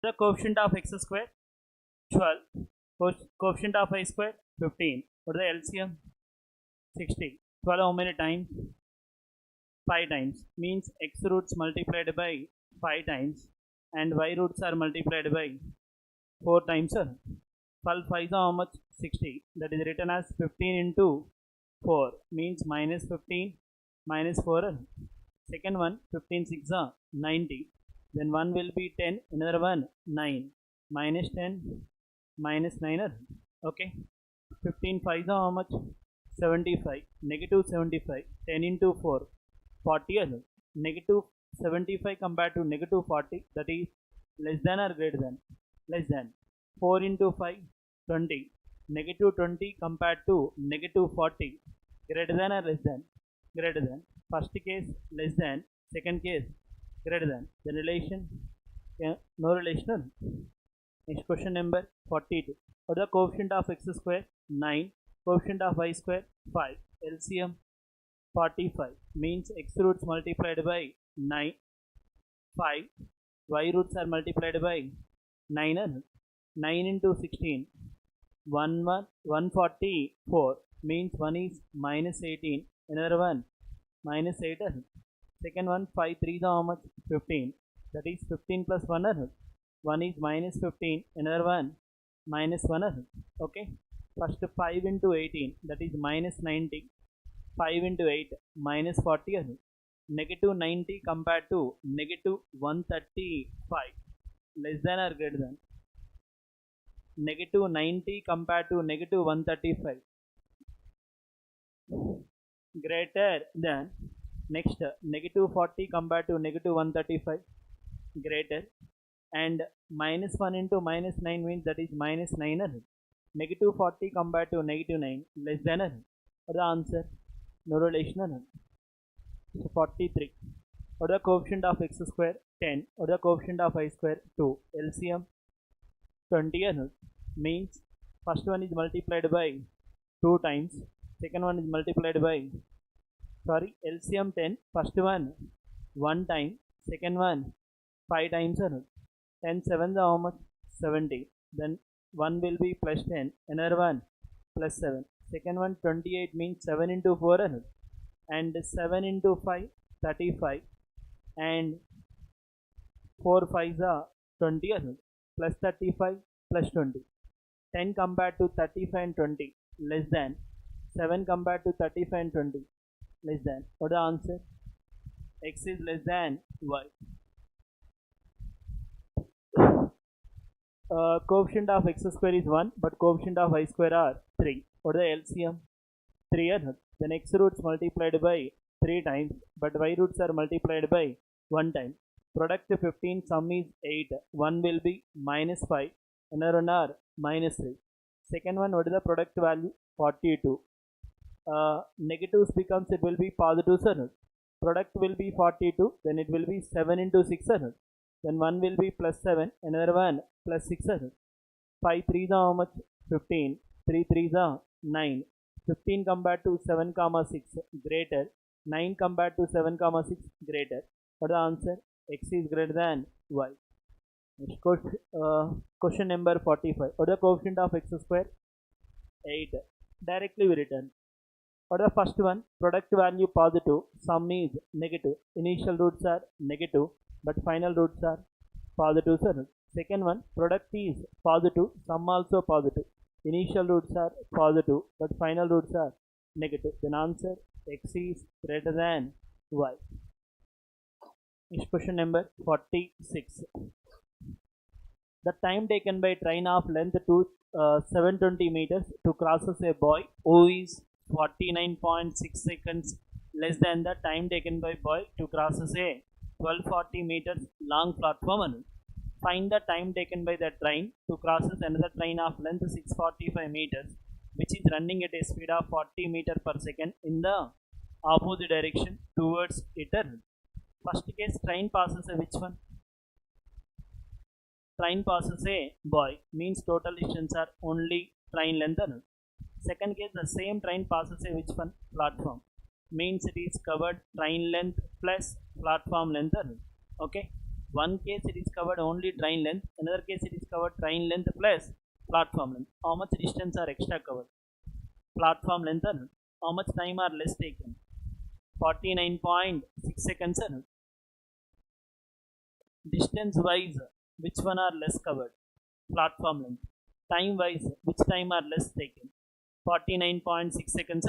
The coefficient of x square 12. Coefficient of y square 15. What is the LCM? 60. 12 how many times? 5 times. Means x roots multiplied by 5 times and y roots are multiplied by 4 times. 12 5 is how much? 60. That is written as 15 into 4 means minus 15 minus 4. Second one 15 6 are 90. Then one will be 10, another one 9. Minus 10 minus 9. Okay. 15 5 is how much? 75. Negative 75. 10 into 4 40. Negative 75 compared to negative 40, that is less than or greater than? Less than. 4 into 5 20. Negative 20 compared to negative 40, greater than or less than? Greater than. First case less than, second case greater than. The relation, no relation. Next question number 42. What is the coefficient of x square? 9. Coefficient of y square 5. LCM 45 means x roots multiplied by 9 5, y roots are multiplied by 9. 9 into 16 144 means one is minus 18, another one minus 8. Second one 5 3 is how much? 15. That is 15 plus 1. One is minus 15, another one minus 1. Okay. First 5 into 18, that is minus 90. 5 into 8 minus 40. Negative 90 compared to negative 135, less than or greater than? Negative 90 compared to negative 135, greater than. Next negative 40 compared to negative 135, greater. And minus 1 into minus 9 means that is minus 9. Negative 40 compared to negative 9, less than. What is the answer? No relation. So 43. What is the coefficient of x square? 10. What is the coefficient of y square? 2. LCM 20. Means first one is multiplied by 2 times, second one is multiplied by, LCM 10. First one 1 time, second one 5 times. 10 7 how much? 70. Then one will be plus 10, another one plus 7. Second one 28 means 7 into 4. And 7 into 5 35, and 4 5s are 20. Plus 35 plus 20. 10 compared to 35 and 20, less than. 7 compared to 35 and 20, less than. What is the answer? X is less than y. Coefficient of x square is 1, but coefficient of y square are 3. What is the LCM? 3. Then x roots multiplied by 3 times, but y roots are multiplied by 1 time. Product 15, sum is 8. One will be minus 5, another one are minus 3. Second one, what is the product value? 42. Negatives becomes, it will be positive. Product will be 42, then it will be 7 into 6. Then one will be plus 7, another one plus 6. 5 3 is how much? 15. 3 3 is 9. 15 compared to 7 comma 6, greater. 9 compared to 7 comma 6, greater. What is the answer? X is greater than y. Next question number 45. What is the coefficient of x square? 8. Directly we return. What is the first one? Product value positive, sum is negative. Initial roots are negative, but final roots are positive. Second one, product is positive, sum also positive. Initial roots are positive, but final roots are negative. Then answer, x is greater than y. Next question number 46. The time taken by train of length to 720 meters to crosses a boy who is 49.6 seconds less than the time taken by boy to crosses a 1240 meters long platform. Find the time taken by the train to crosses another train of length 645 meters which is running at a speed of 40 meters per second in the opposite direction towards it. First case, train passes a which one? Train passes a boy, means total distance are only train length. Second case, the same train passes a which one? Platform, means it is covered train length plus platform length. Okay, One case it is covered only train length, another case it is covered train length plus platform length. How much distance are extra covered? Platform length or how much time are less taken? 49.6 seconds. Distance wise, which one are less covered? Platform length. Time wise, which time are less taken? 49.6 seconds.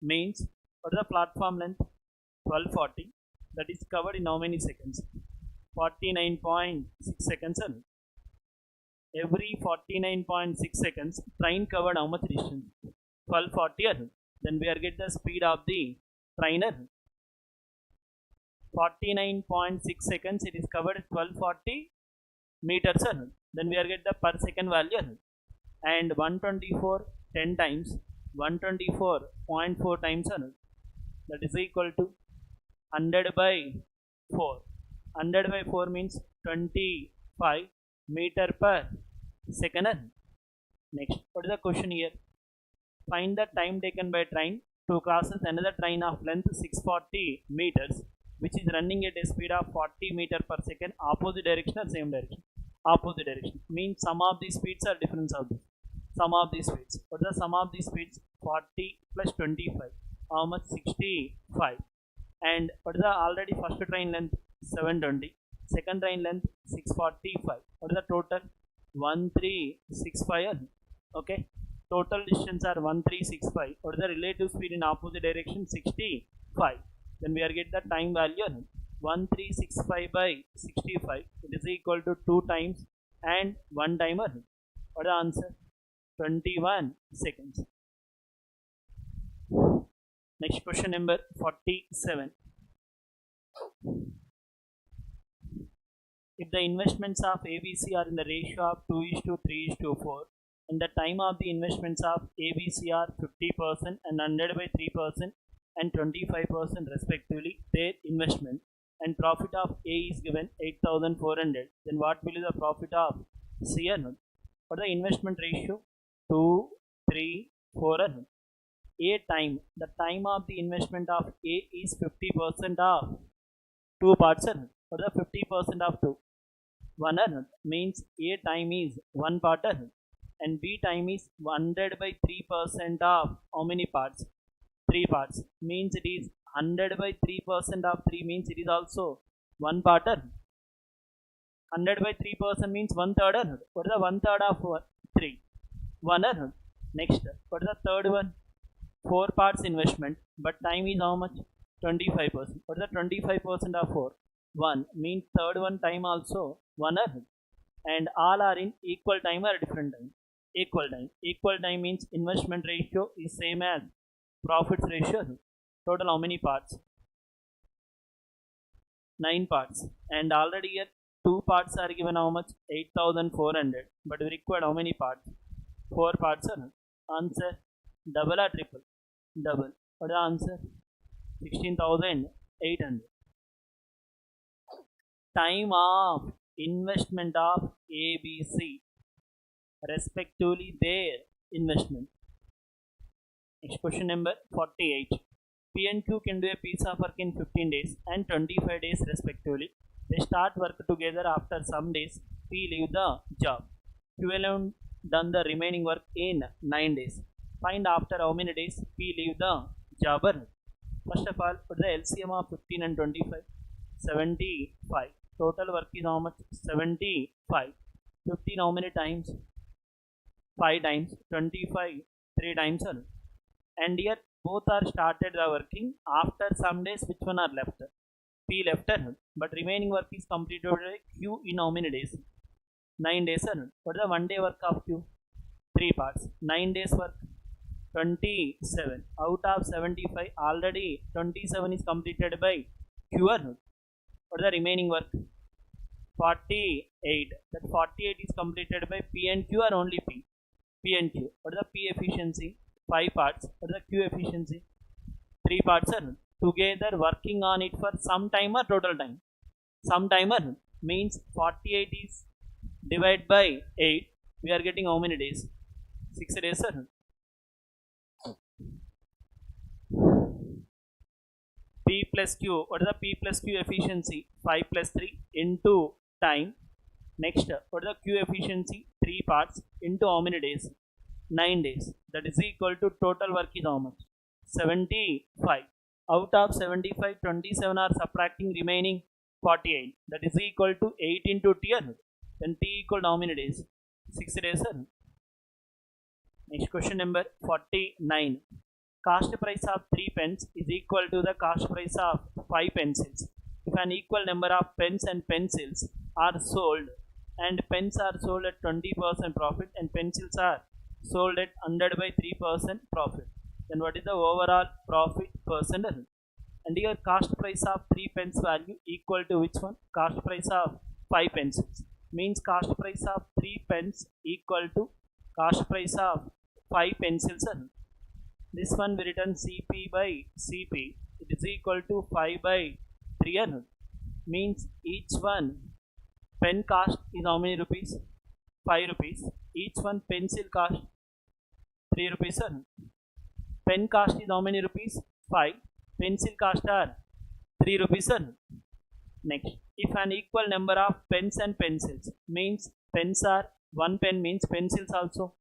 Means what is the platform length? 1240. That is covered in how many seconds? 49.6 seconds. Every 49.6 seconds, train covered how much distance? 1240. Then we are get the speed of the trainer. 49.6 seconds it is covered 1240 meters. Then we are get the per second value, and 124 10 times 124.4 times, that is equal to 100 by 4. 100 by 4 means 25 meter per second. Next, what is the question here? Find the time taken by train to crosses another train of length 640 meters, which is running at a speed of 40 meter per second, opposite direction or same direction? Opposite direction. Means sum of these speeds are difference of this. Sum of these speeds. What is the sum of these speeds? 40 plus 25. How much? 65. And what is the already first train length? 720. Second train length 645. What is the total? 1365. Okay. Total distance are 1365. What is the relative speed in opposite direction? 65. Then we are get the time value 1365 by 65. It is equal to 2 times and 1 timer. What is the answer? 21 seconds. Next question number 47. If the investments of ABC are in the ratio of 2:3:4 and the time of the investments of ABC are 50% and 100 by 3% and 25% respectively, their investment and profit of A is given 8,400, then what will be the profit of C? What is the investment ratio? 2, 3, 4. A time, the time of the investment of A is 50% of 2 parts. What is the 50% of 2? 1 means A time is 1 part, and B time is 100 by 3% of how many parts? 3 parts. Means it is 100 by 3% of 3 means it is also 1 part. 100 by 3% means 1/3. What is the 1/3 of 3? 1. Next, what is the third one? 4 parts investment, but time is how much? 25%. What is the 25% of 4? 1 means third one time also 1, and all are in equal time or different time? Equal time. Equal time means investment ratio is same as profits ratio. Total how many parts? 9 parts. And already here 2 parts are given how much? 8,400. But we require how many parts? 4 parts. Answer double or triple? Double. What is the answer? 16,800. Time of investment of ABC, respectively their investment. Next question number 48. P and Q can do a piece of work in 15 days and 25 days respectively. They start work together. After some days, P leave the job. Q alone done the remaining work in 9 days. Find after how many days P leave the jobber. First of all, put the LCM of 15 and 25. 75. Total work is how much? 75. 15 how many times? 5 times. 25 3 times. And here both are started the working. After some days, which one are left? P left, but remaining work is completed by Q in how many days? 9 days. What is the 1 day work of Q? 3 parts. 9 days work 27. Out of 75, already 27 is completed by Q. What is the remaining work? 48. That 48 is completed by P and Q or only P? P and Q. What is the P efficiency? 5 parts. What is the Q efficiency? 3 parts. Together working on it for some time or total time? Some timer means 48 is divided by 8. We are getting how many days? 6 days. P plus Q. What is the P plus Q efficiency? 5 plus 3 into time. Next, what is the Q efficiency? 3 parts into how many days? 9 days. That is equal to total work is how much? 75. Out of 75, 27 are subtracting remaining 48. That is equal to 8 into T. Then T equal to how many days? 6 days. Next question number 49. Cost price of 3 pens is equal to the cost price of 5 pencils. If an equal number of pens and pencils are sold, and pens are sold at 20% profit and pencils are sold at 100 by 3% profit, then what is the overall profit percentage? And here cost price of 3 pens value equal to which one? Cost price of 5 pencils. Means cost price of 3 pens equal to cost price of 5 pencils. This one we written CP by CP. It is equal to 5 by 300. Means each one pen cost is how many rupees? 5 rupees. Each one pencil cost 3 rupees. Pen cost is how many rupees? 5. Pencil cost are 3 rupees. Next, if an equal number of pens and pencils, means pens are 1 pen, means pencils also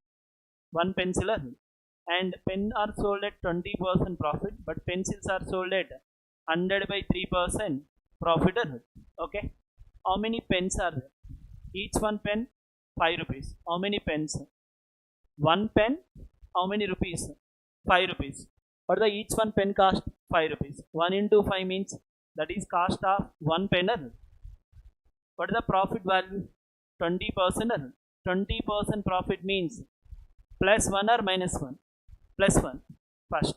1 pencil, and pen are sold at 20% profit, but pencils are sold at 100 by 3% profit. Okay, how many pens are there? Each one pen 5 rupees. How many pens? 1 pen, how many rupees? 5 rupees. Or the each one pen cost 5 rupees. 1 into 5 means that is cost of 1 pen. What is the profit value? 20%. 20% profit means plus 1 or minus 1? Plus 1. First,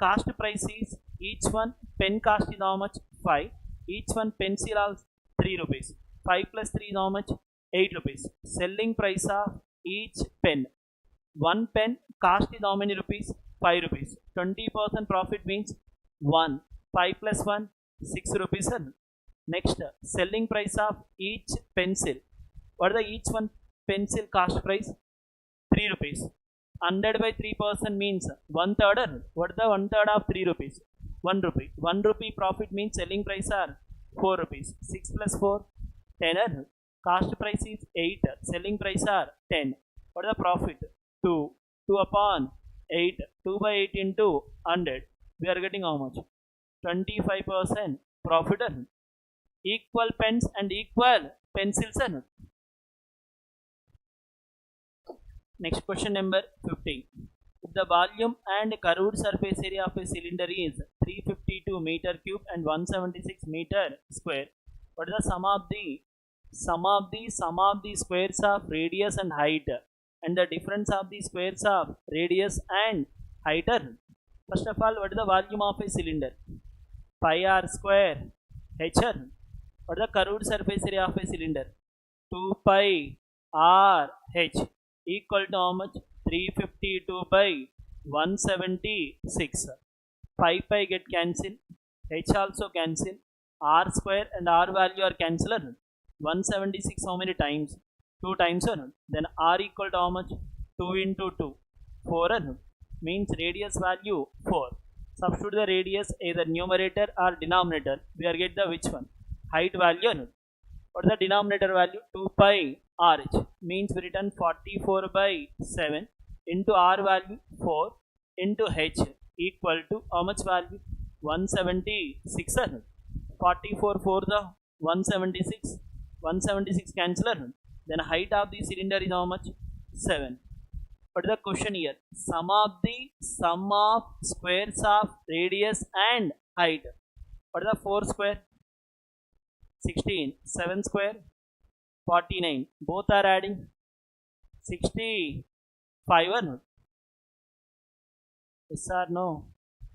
cost price is each one pen cost is how much? 5. Each one pencil is 3 rupees. 5 plus 3 is how much? 8 rupees. Selling price of each pen. 1 pen cost is how many rupees? 5 rupees. 20% profit means 1. 5 plus 1, 6 rupees. Next, selling price of each pencil. What is the each one pencil cost price? 3 rupees. 100 by 3% means 1/3. What is the 1/3 of 3 rupees? 1 rupee. 1 rupee profit means selling price are 4 rupees. 6 plus 4, 10. Cost price is 8. Selling price are 10. What is the profit? 2. 2 upon 8. 2 by 8 into 100. We are getting how much? 25% profit. Equal pens and equal pencils. Next question number 15. If the volume and curved surface area of a cylinder is 352 meter cube and 176 meter square, what is the sum of the squares of radius and height, and the difference of the squares of radius and height? First of all, what is the volume of a cylinder? Pi r square h. What is the curved surface area of a cylinder? 2 pi r h equal to how much? 352 by 176. Pi get cancelled, h also cancel, r square and r value are cancelled. 176 how many times? 2 times. Then r equal to how much? 2 into 2, 4. Means radius value 4. Substitute the radius either numerator or denominator. We are get the which one? Height value. What is the denominator value? 2 pi RH. Means we written 44 by 7 into R value 4 into H equal to how much value? 176. 44 for the 176. 176 cancel. Then height of the cylinder is how much? 7. What is the question here? Sum of squares of radius and height. What is the 4 square? 16. 7 square? 49. Both are adding 65 or not? Yes or no?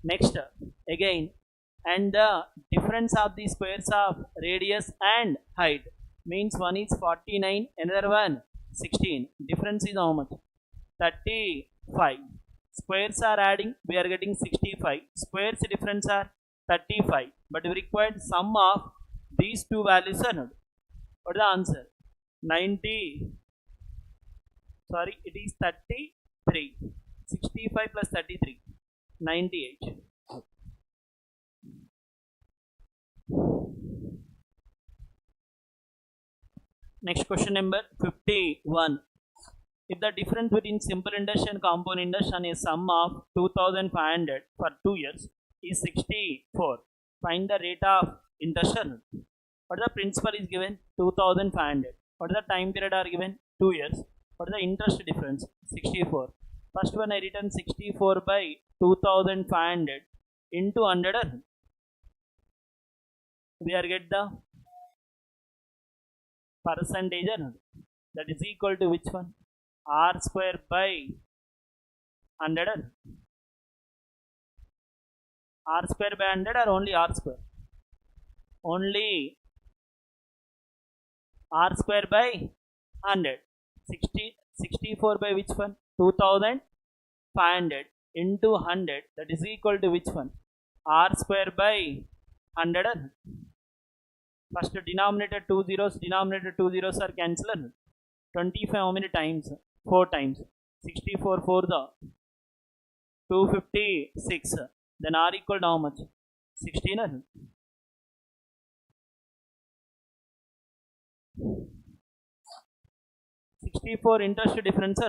Next, again, and the difference of the squares of radius and height means one is 49, another one 16. Difference is how much? 35. Squares are adding, we are getting 65. Squares difference are 35. But we required sum of these two values are not. What is the answer? 90. Sorry, it is 33. 65 plus 33. 98. Next question number 51. If the difference between simple interest and compound interest on a sum of 2500 for 2 years is 64, find the rate of interest. What the principal is given? 2500. What the time period are given? 2 years. What the interest difference? 64. First one I written 64 by 2500 into 100. We are get the percentage, that is equal to which one? R square by 100. R square by 100 or only R square? Only R square by 100. 64 by which one? 2500 into 100, that is equal to which one? R square by 100. First denominator 2 zeros are cancelled. 25 how many times? 4 times. 64 for the 256. Then R equal to how much? 16. 64 interest difference.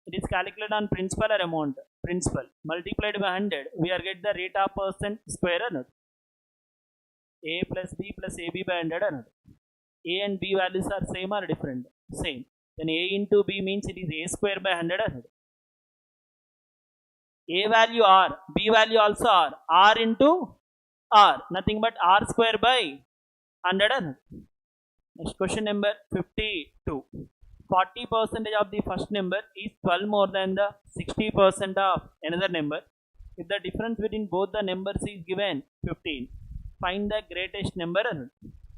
It is calculated on principal or amount? Principal. Multiplied by 100. We are get the rate of percent square. A plus B plus AB by 100. A and B values are same or different? Same. Then A into B means it is A square by 100. A value R, B value also R. R into R. Nothing but R square by 100. Next question number 52. 40% of the first number is 12 more than the 60% of another number. If the difference between both the numbers is given 15, find the greatest number.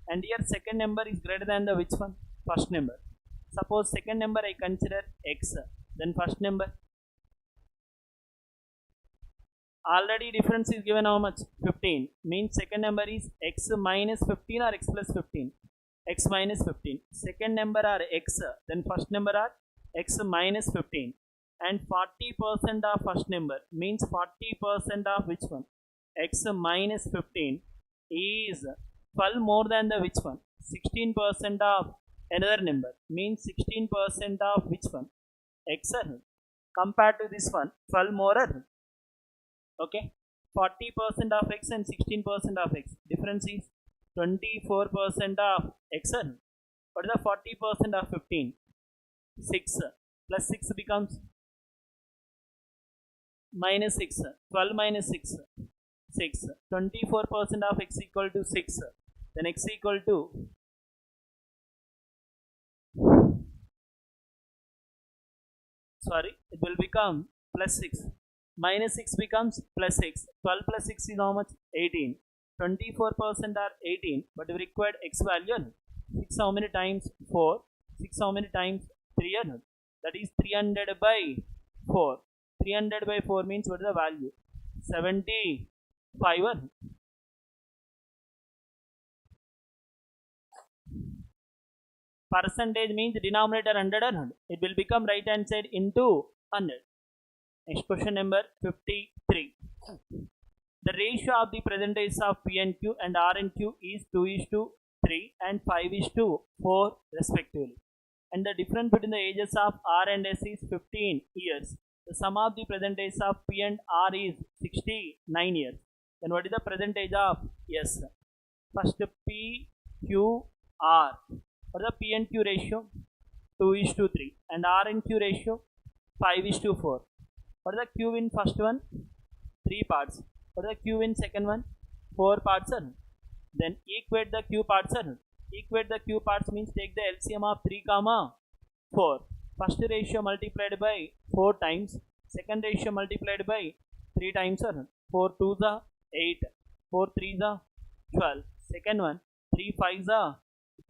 And here second number is greater than the which one? First number. Suppose second number I consider x, then first number. Already difference is given how much? 15. Means second number is x minus 15 or x plus 15? X minus 15. Second number are x, then first number are x minus 15. And 40% of first number means 40% of which one? X minus 15 is 12 more than the which one? 16% of another number means 16% of which one? X. Compared to this one, 12 more. Okay, 40% of x and 16% of x. Difference is 24% of x. What is the 40% of 15? 6 plus 6 becomes minus 6. 12 minus 6. 6. 24% of x equal to 6. Then x equal to it will become plus 6. Minus 6 becomes plus 6. 12 plus 6 is how much? 18. 24% are 18, but we required x value. 6 how many times? 4. 6 how many times? 300. That is 300 by 4. 300 by 4 means what is the value? 75. Percentage means denominator 100. It will become right hand side into 100. Next question number 53. The ratio of the percentage of P and Q and R and Q is 2:3 and 5:4 respectively. And the difference between the ages of R and S is 15 years. The sum of the percentage of P and R is 69 years. Then what is the percentage of S? First P, Q, R. What is the P and Q ratio? 2:3 and R and Q ratio 5:4. What is the Q in first one? 3 parts. What is the Q in second one? 4 parts. Then equate the Q parts. Equate the Q parts means take the LCM of 3, 4. First ratio multiplied by 4 times. Second ratio multiplied by 3 times. 4 2s are 8. 4 3s are 12. Second one 3 5s are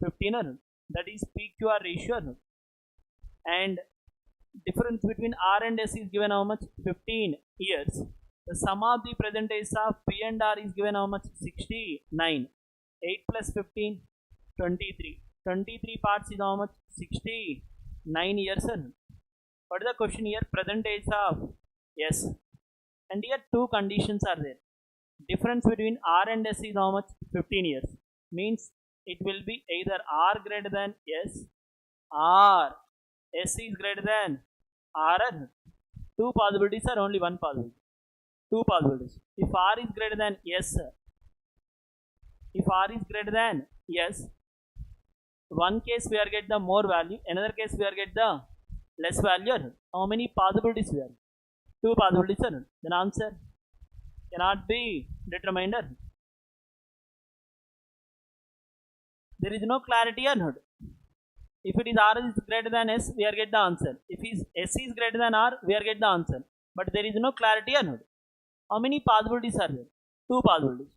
15. That is PQR ratio. And difference between R and S is given how much? 15 years. The sum of the percentage of P and R is given how much? 69. 8 plus 15, 23. 23 parts is how much? 69 years. What is the question here? Percentage of S. And here two conditions are there. Difference between R and S is how much? 15 years. Means it will be either R greater than S or S is greater than R. Two possibilities or only one possibility? Two possibilities. If R is greater than S, one case we are get the more value, another case we are get the less value. How many possibilities we are? Two possibilities. Then answer cannot be determined. There is no clarity or not. If it is R is greater than S, we are get the answer. If S is greater than R, we are get the answer. But there is no clarity or not. How many possibilities are there? Two possibilities.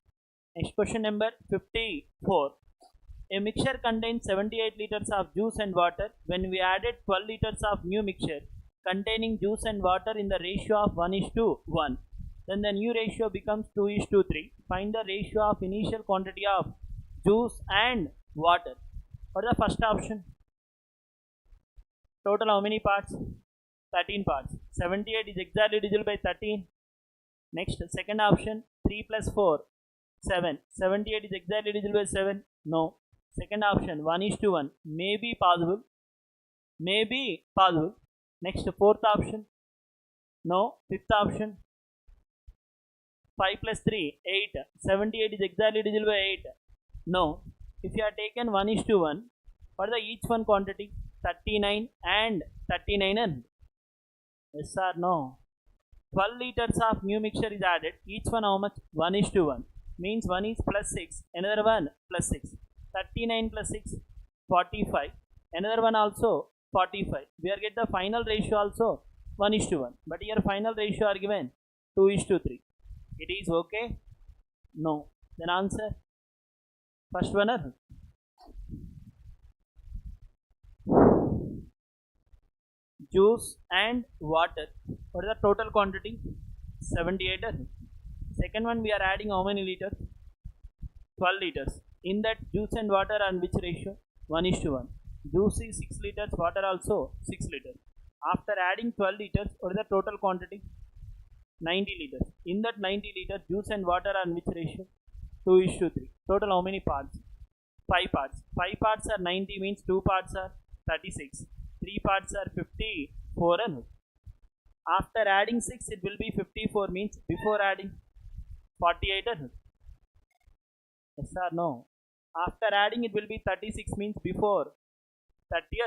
Next question number 54. A mixture contains 78 liters of juice and water. When we added 12 liters of new mixture containing juice and water in the ratio of 1:1, then the new ratio becomes 2:3. Find the ratio of initial quantity of juice and water. What is the first option? Total how many parts? 13 parts. 78 is exactly divisible by 13. Next, second option, 3 plus 4, 7. 78 is exactly divisible by 7. No. Second option, 1:1. May be possible. May be possible. Next, fourth option. No. Fifth option, 5 plus 3, 8. 78 is exactly divisible by 8. No. If you have taken 1:1, what is the each one quantity? 39 and 39. Yes or no? 12 liters of new mixture is added. Each one how much? 1:1. Means one is plus 6. Another one plus 6. 39 plus 6, 45. Another one also 45. We are get the final ratio also 1:1. But here final ratio are given 2:3. It is okay? No. Then answer. First one. Juice and water. What is the total quantity? 78. Second one, we are adding how many liters? 12 liters. In that juice and water are in which ratio? 1:1. Juice is 6 liters, water also 6 liters. After adding 12 liters, what is the total quantity? 90 liters. In that 90 liters, juice and water are in which ratio? 2:3. Total how many parts? 5 parts. 5 parts are 90 means 2 parts are 36. 3 parts are 54. After adding 6, it will be 54 means before adding 48. Yes or no? After adding, it will be 36 means before 30.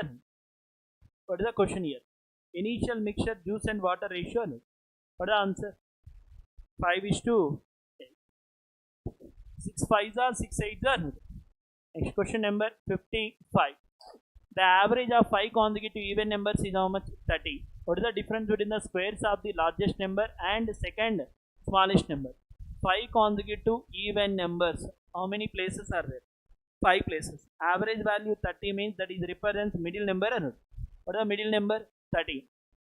What is the question here? Initial mixture juice and water ratio. What is the answer? 5:8. 6 5s are 6 8s are. Next question number 55. The average of 5 consecutive even numbers is how much? 30. What is the difference between the squares of the largest number and second smallest number? 5 consecutive even numbers. How many places are there? 5 places. Average value 30 means that is represents middle number. What is the middle number? 30.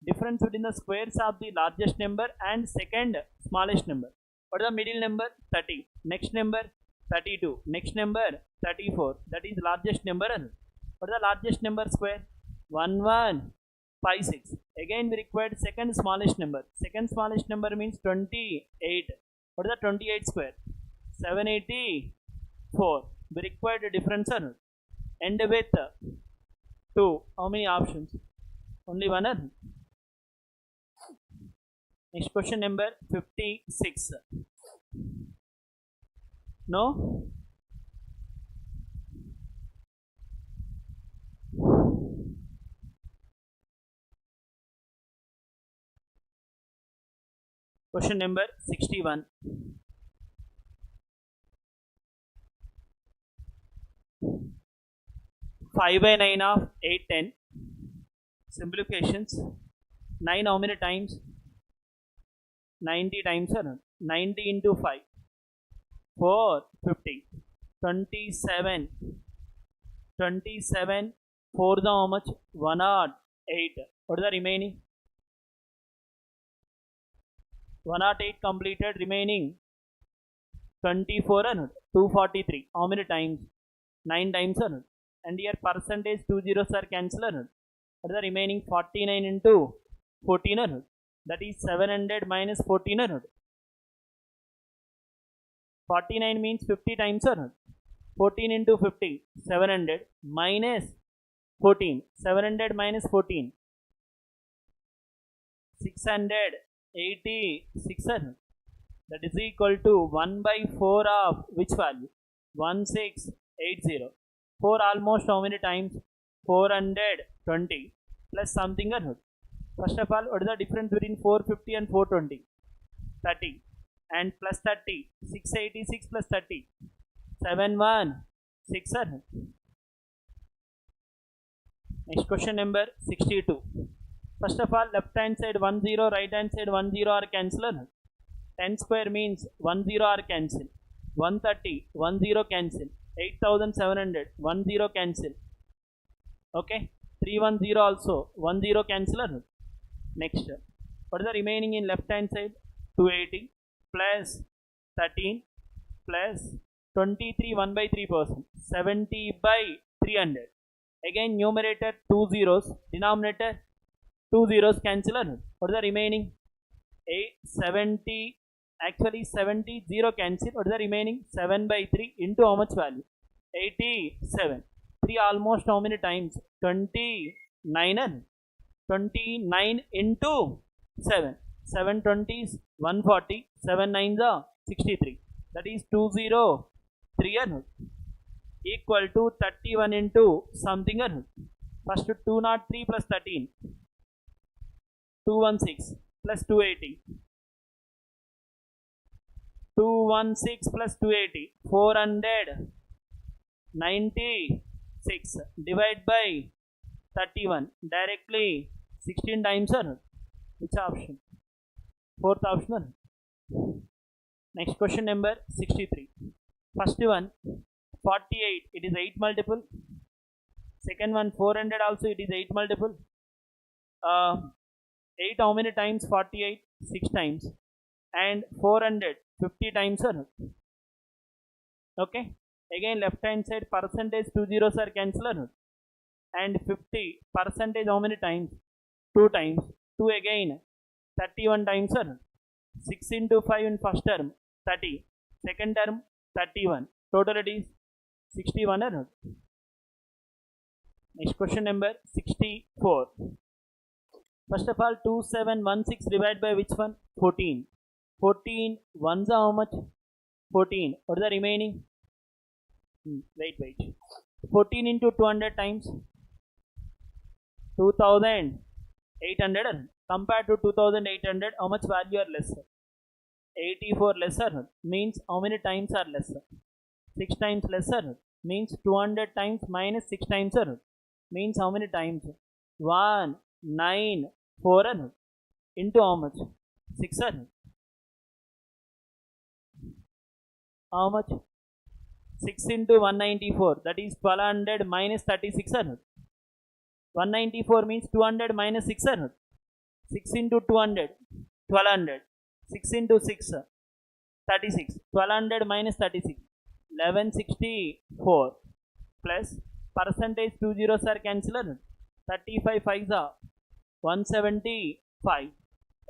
Difference between the squares of the largest number and second smallest number. What is the middle number? 30. Next number 32. Next number 34. That is largest number. What is the largest number square? 1156. Again we required second smallest number. Second smallest number means 28. What is the 28 square? 784. We required a difference. End with 2. How many options? Only one. Next question number 56. No? Question number 61. 5/9 of 810. Simplifications. 9 how many times? 90 times. 90 into 5. 450. 27. 27. 4 the how much? 108. What is the remaining? 108 completed, remaining 24 and 243. How many times? 9 times. And here percentage 2 zeros are cancelled. What is the remaining? 49 into 14. That is 700 minus 14. 49 means 50 times or not? 14 into 50, 700 minus 14, 700 minus 14, 686, that is equal to 1 by 4 of which value? 1680. 4 almost how many times? 420 plus something or not? First of all, what is the difference between 450 and 420? 30 and plus 30, 686 plus 30, 716. Next question number 62. First of all, left hand side 10, right hand side 10 are cancelled. 10 square means 10 are cancel. 130, 10 cancel. 8700, 10 cancel. Okay, 310 also 10 cancel. Next, what is the remaining in left hand side? 280 plus 13 plus 23, 1 by 3%, 70 by 300. Again numerator 2 zeros, denominator 2 zeros cancel. What is the remaining? 70, actually 70 0 cancel. What is the remaining? 7 by 3 into how much value? 87. 3 almost how many times? 29. 29 into 7. 7 20s 140, 7 9s are 63. That is 203 equal to 31 into something. First 203 plus 13, 216 plus 280, 216 plus 280, 496 divide by 31, directly 16 times. Which option? Fourth option. Next question number 63. First one 48, it is 8 multiple. Second one 400 also, it is 8 multiple. 8 how many times? 48, 6 times, and 400 50 times. Okay, again left hand side percentage 2 zeros are cancelled, and 50 percentage how many times? 2 times. 2 again 31 times. 6 into 5 in first term 30, second term 31, total it is 61. Next question number 64. First of all 2716 divided by which one? 14. 14 ones are how much? 14. What is the remaining? Wait. 14 into 200 times 2800. Compared to 2800, how much value are lesser? 84 lesser means how many times are lesser? 6 times lesser means 200 times minus 6 times means how many times? 194 into how much? 6. How much? 6 into 194, that is 1200 minus 3600. 194 means 200 minus 600. 6 into 200, 1200. 6 into 6, 36. 1200 minus 36, 1164 plus percentage 2 zeros are cancelled. 35 5s are 175.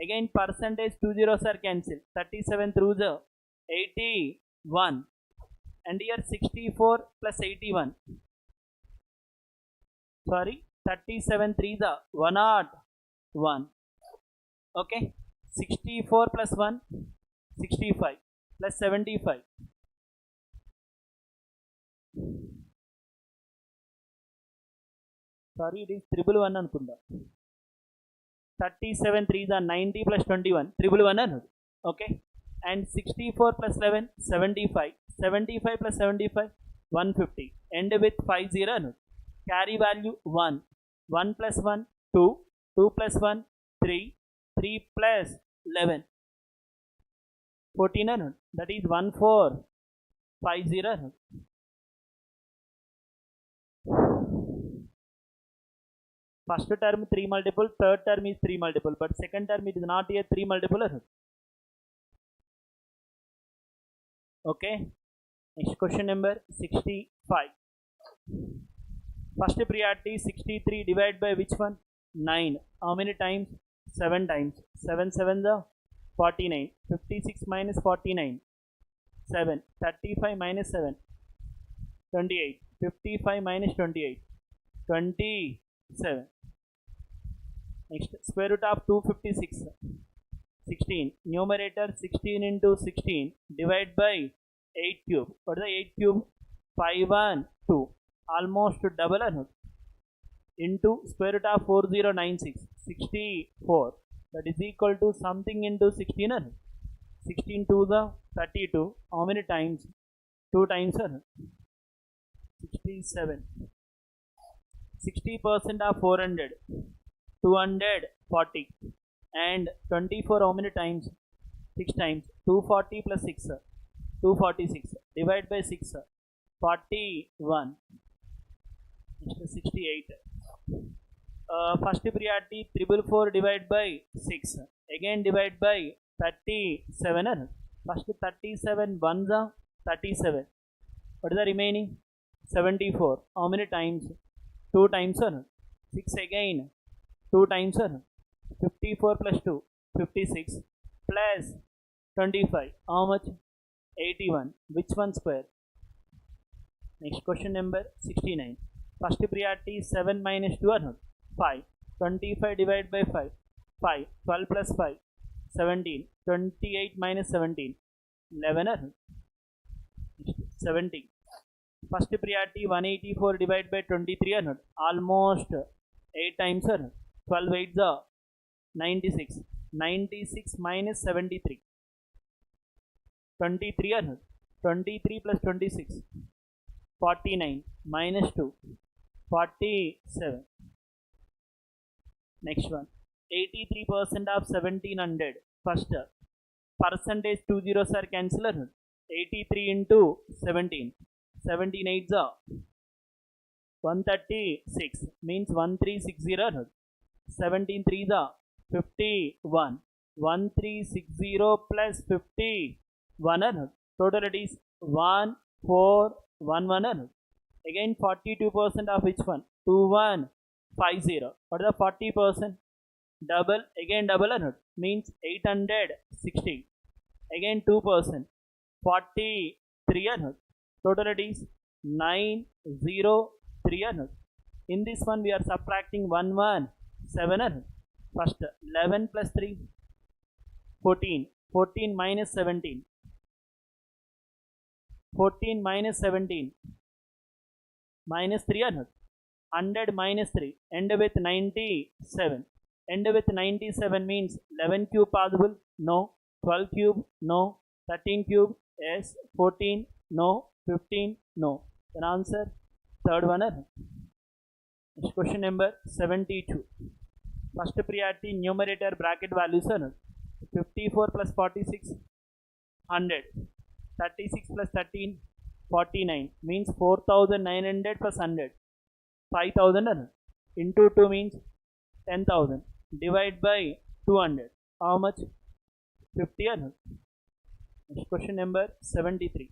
Again percentage 2 zeros are cancelled. 37 through the 81, and here 64 plus 81. Sorry, 37 3s are 101. Okay, 64 plus 1, 65 plus 75. Sorry, it is 111 anukunda. 37 3s are 90 plus 21, 111. Okay, and 64 plus 11, 75. 75 plus 75, 150. End with 50. Carry value 1. 1 plus 1, 2. 2 plus 1, 3. 3 plus 11, 14. That is 1450. First term 3 multiple, third term is 3 multiple, but second term it is not a 3 multiple. Okay. Next question number 65. First priority 63 divided by which one? 9. How many times? 7 times. 7 7 the 49. 56 minus 49, 7. 35 minus 7. 28. 55 minus 28. 27. Next, square root of 256. 16. Numerator 16 into 16 divided by 8 cube. What is the 8 cube? 512. Almost double or not? Into square root of 4096. 64. That is equal to something into 16 or not? 16 to the 32. How many times? 2 times or not? 67. 60% of 400. 240. And 24 how many times? 6 times. 240 plus 6. 246. Divide by 6. 41. 68. First priority 444 divided by 6. Again divide by 37. First 37 ones are 37. What is the remaining? 74. How many times? 2 times or 6 again. 2 times or 54 plus 2. 56 plus 25. How much? 81. Which one square? Next question number 69. First priority 7 minus 2 or not? 5. 25 divided by 5. 5. 12 plus 5. 17. 28 minus 17. 11 or not? 70. First priority 184 divided by 23 or not? Almost 8 times or not? 12 8s are 96. 96 minus 73. 23 or not? 23 plus 26. 49 minus 2. 47. Next one. 83% of 1700. First percentage 2 zeros are cancelled. 83 into 17. 17 8s are 136. Means 1360. 17 3s are 51. 1360 plus 51. Total it is 1411. Again 42% of which one? 2150. What is the 40%? Double, again double or not? Means 860. Again 2%. 43 or not? Total it is 903 or not? In this one we are subtracting 117 or not? First 11 plus 3. 14. 14 minus 17. 14 minus 17. Minus 3 or not? 100 minus 3. End with 97. End with 97 means 11 cube possible? No. 12 cube? No. 13 cube? Yes. 14? No. 15? No. Then answer third one. Next question number 72. First priority numerator bracket values are 54 plus 46 100. 36 plus 13 49 means 4900 plus 100 5000 into 2 means 10,000. Divide by 200. How much? 50 or not? Next question number 73.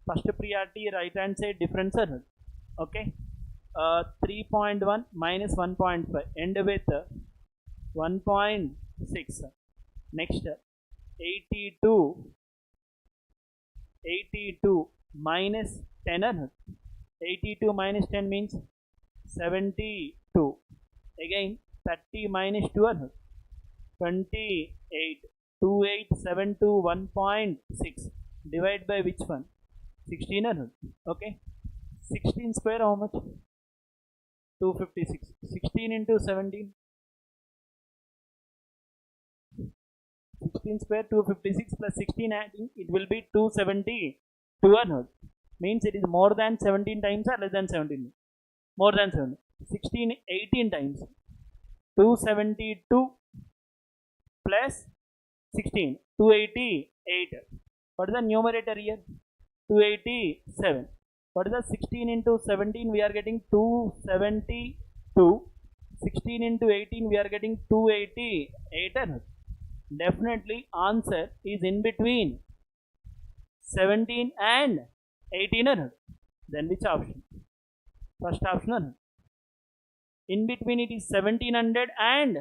First priority right hand side difference or not? Okay. 3.1 minus 1.5. End with 1.6. Next 82 minus 10 or not? 82 minus 10 means 72. Again 30 minus 2 or not? 28. 2872 1.6. Divide by which one? 16 or not? Okay. 16 square how much? 256. 16 into 17. 16 square 256 plus 16 adding it will be 272 or not? Means it is more than 17 times or less than 17? More than 17. 16 18 times. 272 plus 16 288. What is the numerator here? 287. What is the 16 into 17? We are getting 272. 16 into 18 we are getting 288. Definitely answer is in between 17 and 18. Then which option? First option. In between it is 1700 and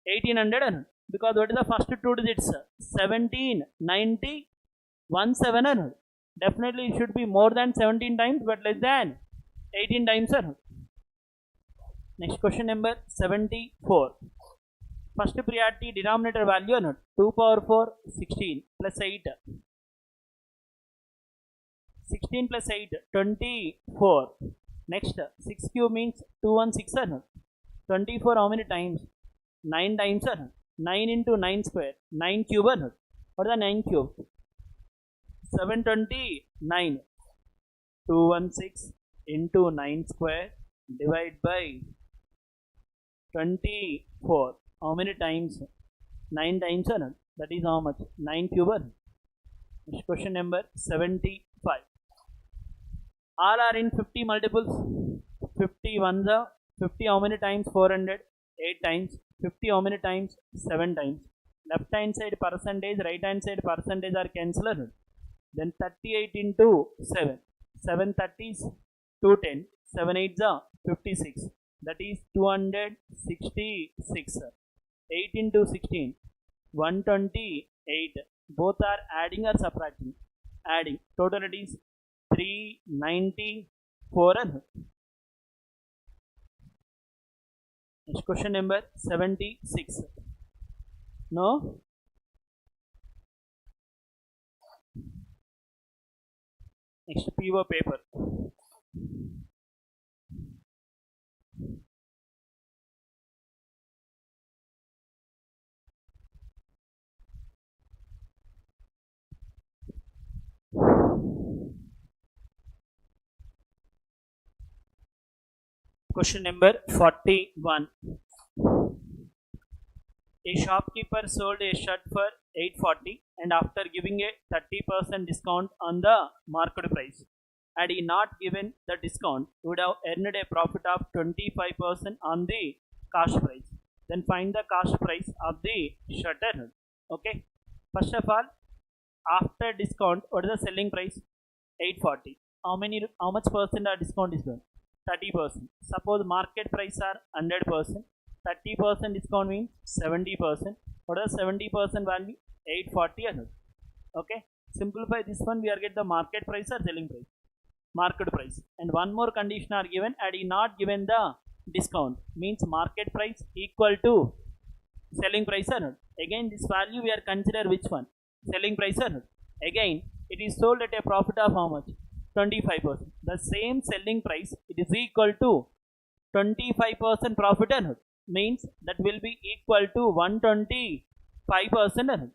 1800. Because what is the first two digits? 1790 17. Definitely it should be more than 17 times but less than 18 times, sir. Next question number 74. First priority denominator value or not? 2 power 4, 16 plus 8. 16 plus 8, 24. Next, 6 cube means 216 or not? 24 how many times? 9 times or not? 9 into 9 square. 9 cube or not? What is the 9 cube? 729. 216 into 9 square divide by 24. How many times? 9 times or not? That is how much? 9 cube or not? Next question number 75. All are in 50 multiples. 50 ones are 50 how many times? 400. 8 times. 50 how many times? 7 times. Left hand side percentage, right hand side percentage are cancelled. Then 38 into 7. 7 30s 210. 7 8s are 56. That is 266. 8 into 16. 128. Both are adding or subtracting? Adding. Total it is 394. Next question number 76. No? Next PO paper. Question number 41. A shopkeeper sold a shirt for 840 and after giving a 30% discount on the market price, had he not given the discount, would have earned a profit of 25% on the cost price. Then find the cost price of the shirt. Okay. First of all, after discount, what is the selling price? 840. How much percent of discount is done? 30%. Suppose market price are 100%. 30% discount means 70%. What is 70% value? 840. Okay. Simplify this one. We are get the market price or selling price. Market price. And one more condition are given. Had he not given the discount, means market price equal to selling price or not. Again, this value we are consider which one? Selling price or not. Again, it is sold at a profit of how much? 25%. The same selling price, it is equal to 25% profit or not. Means that will be equal to 125% or not.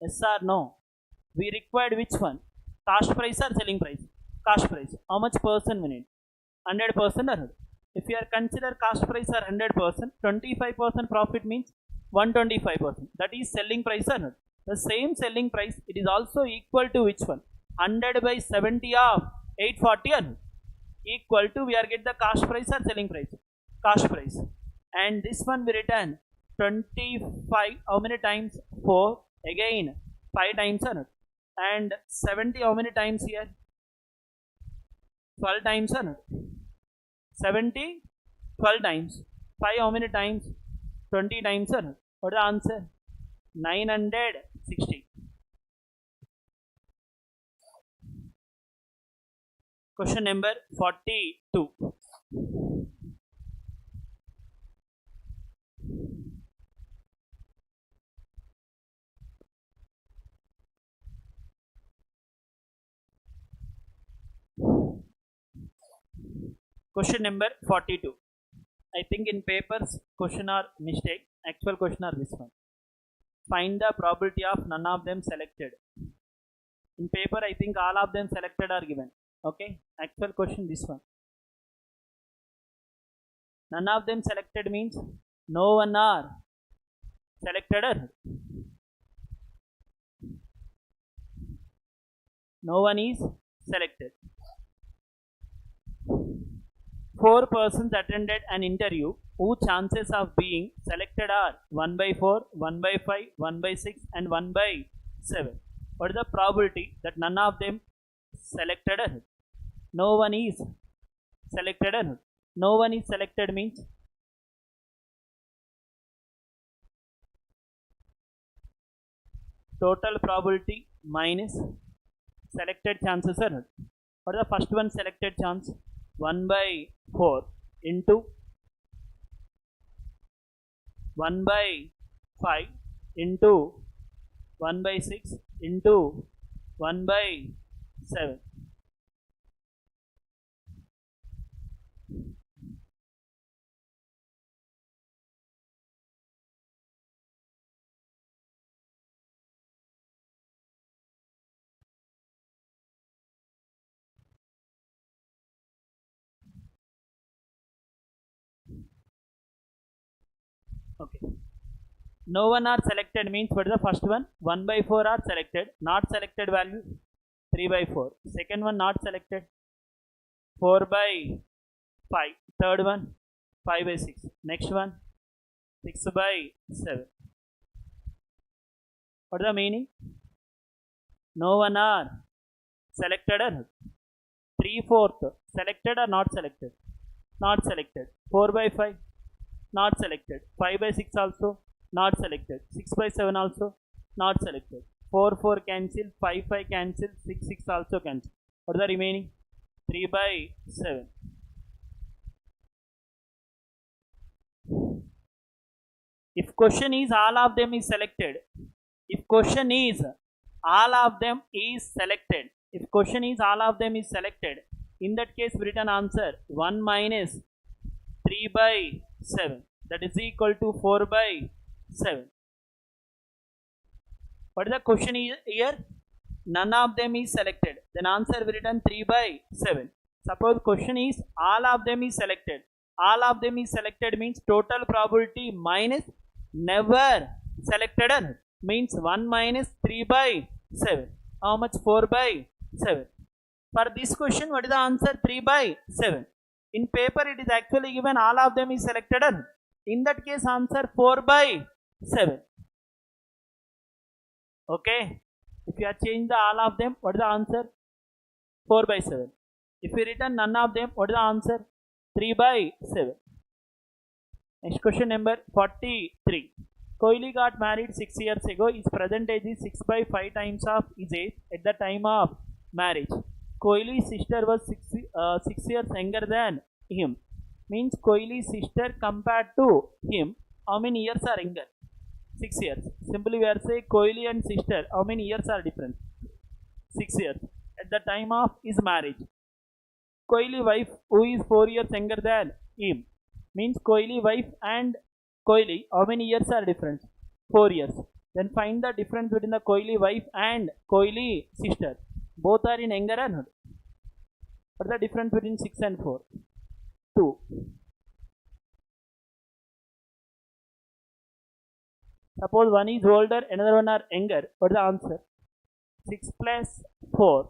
Yes or no? We required which one? Cost price or selling price? Cost price. How much percent we need? 100% or not? If you are consider cost price or 100%, 25% profit means 125%. That is selling price or not? The same selling price, it is also equal to which one? 100 by 70 of 840 or not? Equal to, we are get the cost price or selling price? Cost price. And this one we return 25 how many times? 4. Again 5 times or not? And 70 how many times here? 12 times or not? 70 12 times. 5 how many times? 20 times or not? What is the answer? 960. Question number 42. Question number 42. I think in papers question are mistake. Actual question are this one. Find the probability of none of them selected. In paper I think all of them selected are given. Okay. Actual question this one. None of them selected means no one are selected. No one is selected. 4 persons attended an interview whose chances of being selected are 1 by 4, 1 by 5, 1 by 6 and 1 by 7. What is the probability that none of them selected? No one is selected. No one is selected means total probability minus selected chances are. What is the first one selected chance? 1 by 4 into 1 by 5 into 1 by 6 into 1 by 7. Okay. No one are selected means what is the first one? 1 by 4 are selected. Not selected value 3 by 4. Second one not selected 4 by 5. Third one 5 by 6. Next one 6 by 7. What is the meaning? No one are selected or 3/4 selected or not selected? Not selected. 4 by 5 not selected. 5 by 6 also not selected. 6 by 7 also not selected. 4 cancel, 5 cancel, 6 also cancel. What is the remaining? 3 by 7. If question is all of them is selected, if question is all of them is selected, if question is all of them is selected, in that case written answer 1 minus 3 by 7, that is equal to 4 by 7. What is the question here? None of them is selected, then answer will written 3 by 7. Suppose question is all of them is selected. All of them is selected means total probability minus never selected means 1 minus 3 by 7. How much? 4 by 7. For this question, what is the answer? 3 by 7. In paper, it is actually given all of them is selected. In that case, answer 4 by 7. Okay. If you have changed the all of them, what is the answer? 4 by 7. If you written none of them, what is the answer? 3 by 7. Next question number 43. Kohli got married 6 years ago. His present age is 6 by 5 times of his age at the time of marriage. Kohli's sister was 6 years younger than him. Means Kohli's sister compared to him, how many years are younger? 6 years. Simply we are saying Kohli and sister, how many years are different? 6 years. At the time of his marriage. Kohli wife who is 4 years younger than him. Means Kohli wife and Kohli, how many years are different? 4 years. Then find the difference between the Kohli wife and Kohli sister. Both are in younger or not? What is the difference between 6 and 4? 2. Suppose one is older, another one are younger. What is the answer? 6 plus 4.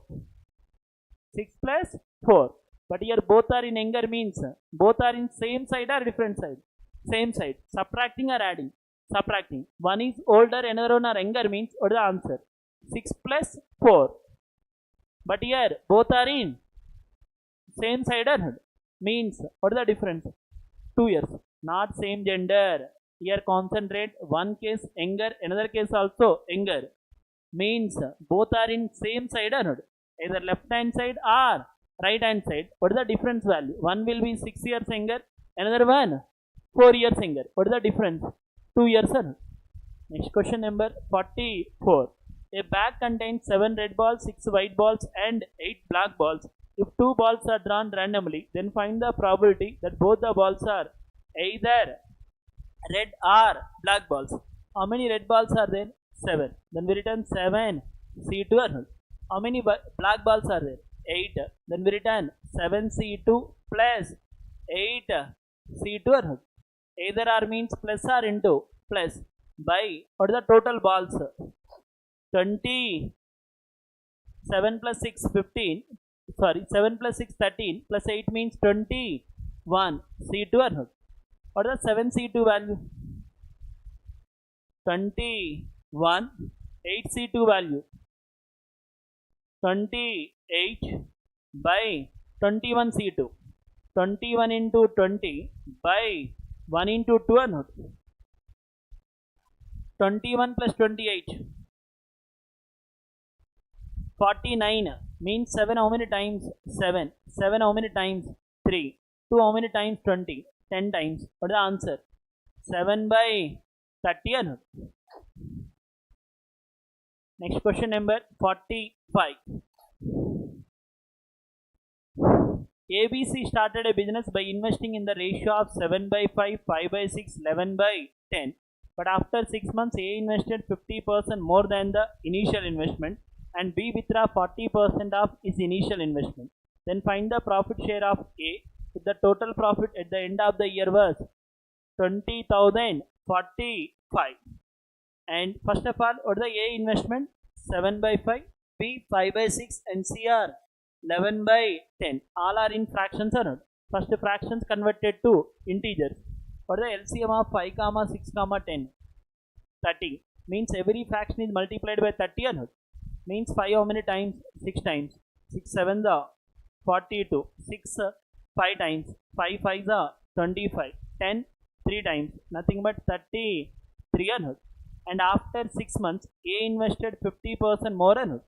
6 plus 4. But here both are in younger means both are in same side or different side? Same side. Subtracting or adding? Subtracting. One is older, another one are younger means what is the answer? 6 plus 4. But here both are in same side or not? Means what is the difference? 2 years. Not same gender. Here concentrate one case younger, another case also younger. Means both are in same side or not? Either left hand side or right hand side. What is the difference value? One will be 6 years younger, another one 4 years younger. What is the difference? 2 years or not? Next question number 44. A bag contains 7 red balls, 6 white balls and 8 black balls. If 2 balls are drawn randomly, then find the probability that both the balls are either red or black balls. How many red balls are there? 7. Then we return 7 C2 or not? How many black balls are there? 8. Then we return 7 C2 plus 8 C2 or not? Either R means plus or into plus by what is the total balls? 20. 7 plus 6 15. Sorry, 7 plus 6 13 plus 8 means 21 C2 or not? What is the 7 C2 value? 21. 8 C2 value 28 by 21 C2. 21 into 20 by 1 into 2 or not? 21 plus 28. 49 means 7 how many times? 7. 7 how many times? 3. 2 how many times? 20. 10 times. What is the answer? 7 by 30 or not? Next question number 45. ABC started a business by investing in the ratio of 7 by 5, 5 by 6, 11 by 10. But after 6 months, A invested 50% more than the initial investment and B withdraw 40% of his initial investment. Then find the profit share of A. If the total profit at the end of the year was 20,045. And first of all, what is the A investment? 7 by 5, B 5 by 6 and C are 11 by 10. All are in fractions or not? First fractions converted to integers. What is the LCM of 5, 6, 10? 30. Means every fraction is multiplied by 30 or not? Means 5 how many times? 6 times. 6 7 the 42. 6 5 times. 5 5 the 25. 10 3 times. Nothing but 33 or not? And after 6 months, A invested 50% more or not?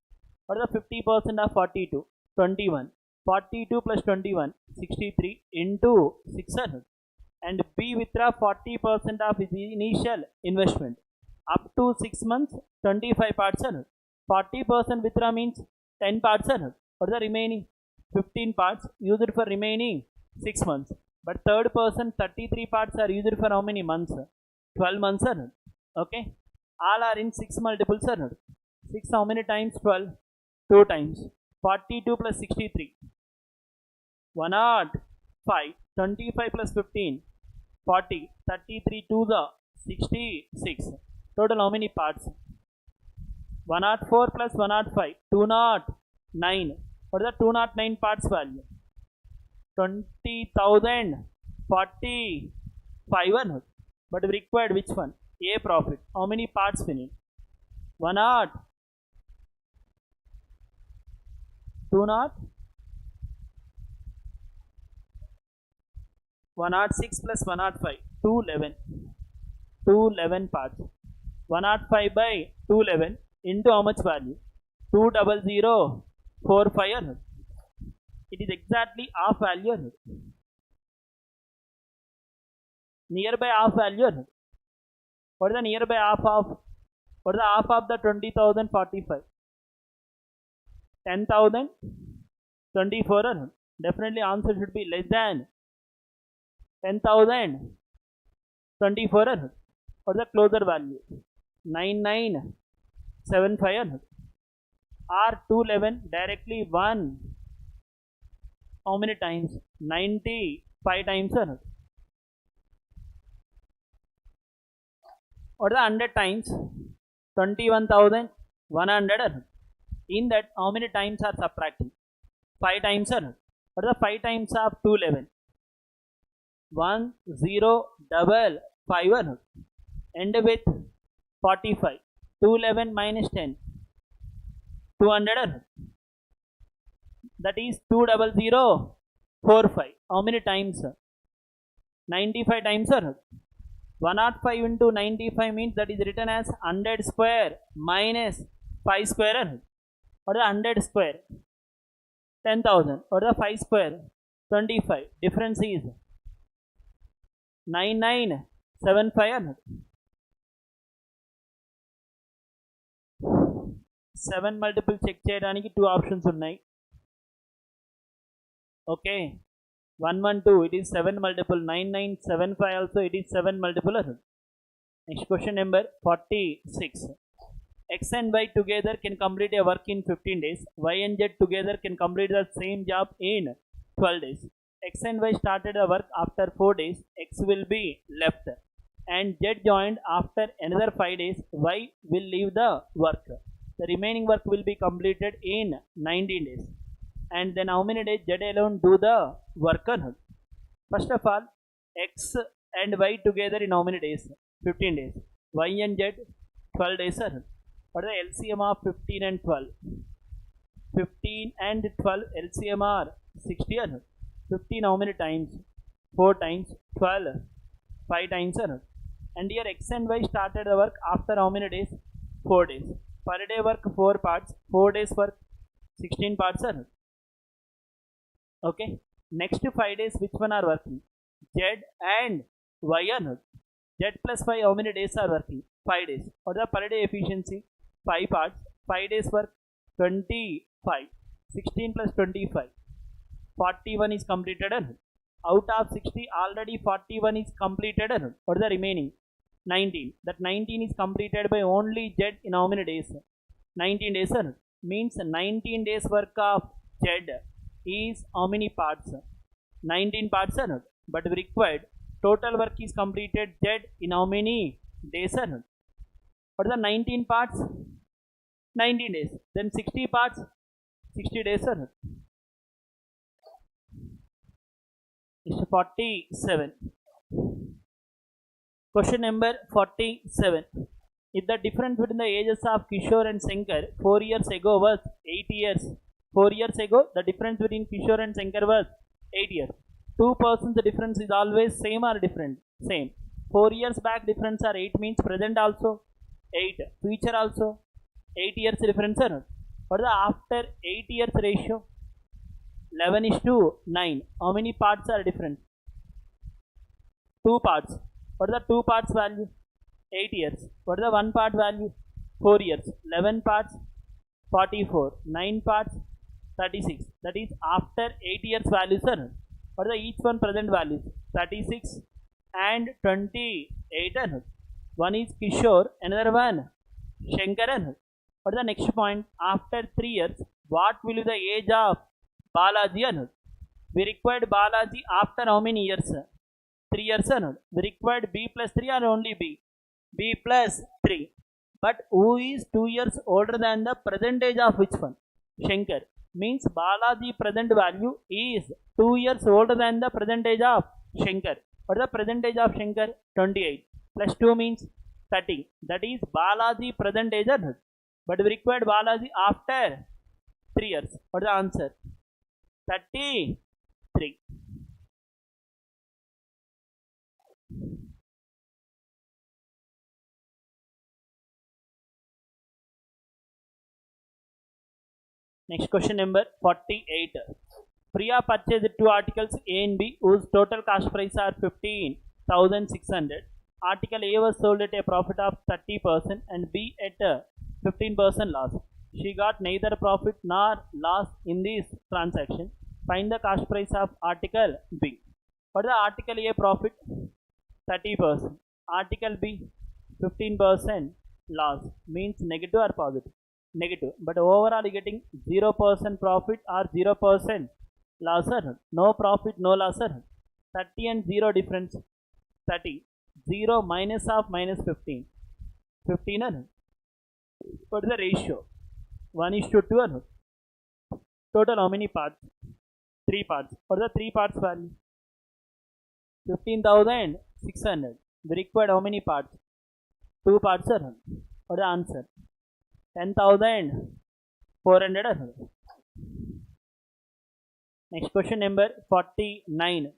What is the 50% of 42? 21. 42 plus 21, 63 into 6 or not? And B withdraw 40% of his initial investment. Up to 6 months, 25 parts or not? 40% withdraw means 10 parts or not? What are the remaining? 15 parts used for remaining 6 months. But third person, 33 parts are used for how many months? 12 months or not? Okay. All are in 6 multiples or not? 6 how many times? 12. 2 times. 42 plus 63. 105. 25 plus 15. 40. 33 to the 66. Total how many parts? 104 plus 105. 209. What is the 209 parts value? 20,045 or not? But we required which one? A profit. How many parts we need? 100, 200, 106 plus 105, 211. 211 parts. 105 by 211 into how much value? 20045. It is exactly half value. Nearby half value. What is the nearby half of? What is the half of the 20,045? 10,000? 24? Definitely answer should be less than 10,000. 24? What is the closer value? 9975. R 211 directly 1. How many times? 95 times. What is the 100 times? 21,100. In that, how many times are subtracting? 5 times. What is the 5 times of 211? 1055. End with 45. 211 minus 10. 200. That is 20045. How many times? 95 times. 105 into 95 means that is written as 100 square minus 5 square. What is 100 square? 10,000. What is 5 square? 25. Difference is 9975. 7 multiple check cheyadaniki 2 options unnai. Okay. 112 it is 7 multiple. 9975 also it is 7 multiple. Next question number 46. X and Y together can complete a work in 15 days. Y and Z together can complete the same job in 12 days. X and Y started the work after 4 days. X will be left and Z joined after another 5 days. Y will leave the work. The remaining work will be completed in 19 days. And then how many days Z alone do the work? First of all, X and Y together in how many days? 15 days. Y and Z 12 days. What is the LCM of 15 and 12? 15 and 12 LCM are 60. 15 how many times? 4 times. 12 5 times. And here X and Y started the work after how many days? 4 days. Per day work 4 parts. 4 days work 16 parts are. Okay. Next 5 days, which one are working? Z and Y are not. Z plus 5, how many days are working? 5 days. What is the per day efficiency? 5 parts. 5 days work 25. 16 plus 25. 41 is completed. Out of 60, already 41 is completed. What is the remaining? 19. That 19 is completed by only Z in how many days? 19 days. Means 19 days work of Z is how many parts? 19 parts. But required total work is completed Z in how many days? What are the 19 parts? 19 days. Then 60 parts, 60 days. It's 47. Question number 47. If the difference between the ages of Kishore and Shankar 4 years ago was 8 years, 4 years ago the difference between Kishore and Shankar was 8 years. 2 persons difference is always same or different? Same. 4 years back difference are 8 means present also 8, future also 8 years difference. What is the after 8 years ratio? 11 is to 9. How many parts are different? 2 parts. What is the 2 parts value? 8 years. What is the 1 part value? 4 years. 11 parts 44. 9 parts 36. That is after 8 years values. What are the each one present values? 36 and 28. One is Kishore, another one Shankar. What is the next point? After 3 years, what will be the age of Balaji? We required Balaji after how many years? 3 years. We required B plus 3 or only B? B plus 3. But who is 2 years older than the present age of which one? Shankar. Means Balaji present value is 2 years older than the present age of Shankar. What is the present age of Shankar? 28. Plus 2 means 30. That is Balaji present age. But we required Balaji after 3 years. What is the answer? 33. Next question number 48. Priya purchased 2 articles A and B whose total cost price are 15,600. Article A was sold at a profit of 30% and B at a 15% loss. She got neither profit nor loss in this transaction. Find the cost price of article B. What is the article A profit? 30%. Article B 15% loss. Means negative or positive? Negative. But overall getting 0% profit or 0% loss. No profit, no loss. 30 and 0 difference. 30. 0 minus of minus 15. 15. What is the ratio? 1 is to 2. Total how many parts? 3 parts. What is the 3 parts value? 15,600. We required how many parts? 2 parts. What is the answer? 10,400. Next question number 49.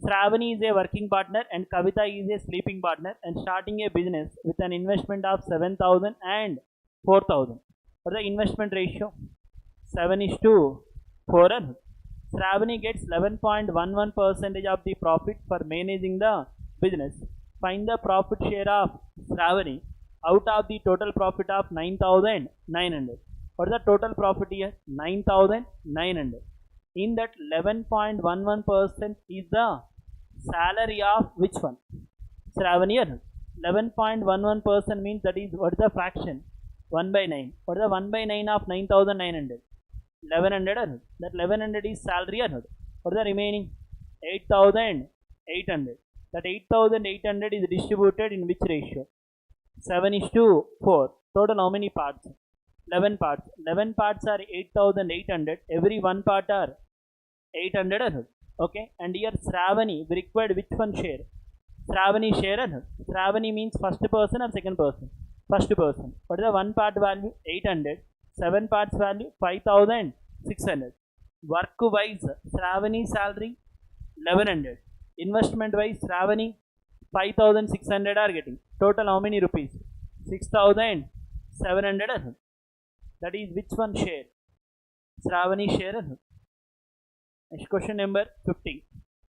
Shravani is a working partner and Kavita is a sleeping partner and starting a business with an investment of 7,000 and 4,000. What is the investment ratio? 7 is to 4. Shravani gets 11.11% of the profit for managing the business. Find the profit share of Shravani out of the total profit of 9,900. What is the total profit here? 9,900. In that 11.11% is the salary of which one? Shravani. 11.11% means that is what is the fraction? 1 by 9. What is the 1 by 9 of 9,900? 1100. That 1100 is salary. What is the remaining? 8,800. That 8,800 is distributed in which ratio? 7 is to 4. Total how many parts? 11 parts. 11 parts are 8,800. Every 1 part are 800. Okay. And here Shravani, we required which one share? Shravani share. Shravani means first person or second person? First person. What is the 1 part value? 800. 7 parts value? 5,600. Work wise, Shravani salary 1100. Investment wise, Shravani 5,600 are getting. Total how many rupees? 6,700. That is which one share? Shravani share another. Next question number 15.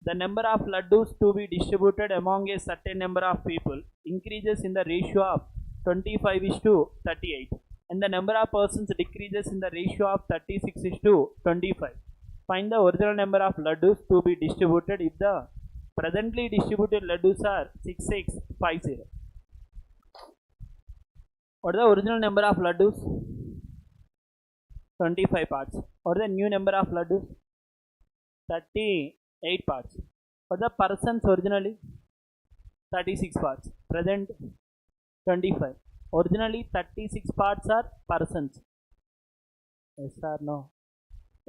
The number of laddus to be distributed among a certain number of people increases in the ratio of 25 is to 38, and the number of persons decreases in the ratio of 36 is to 25. Find the original number of laddus to be distributed if the presently distributed laddus are 6650. What is the original number of laddus? 25 parts. What is the new number of laddus? 38 parts. What the persons originally? 36 parts. Present 25. Originally 36 parts are persons. Yes or no?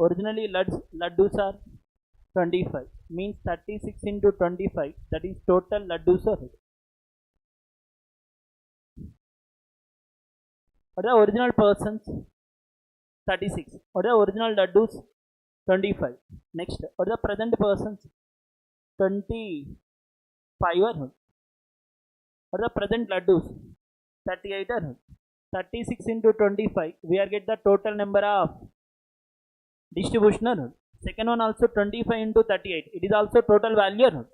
Originally laddus are 25. Means 36 into 25. That is total laddus. What are the original persons? 36. What are the original laddus? 25. Next, what are the present persons? 25. What are the present laddus? 38. 36 into 25. We are get the total number of distribution. Second one also 25 into 38. It is also total value.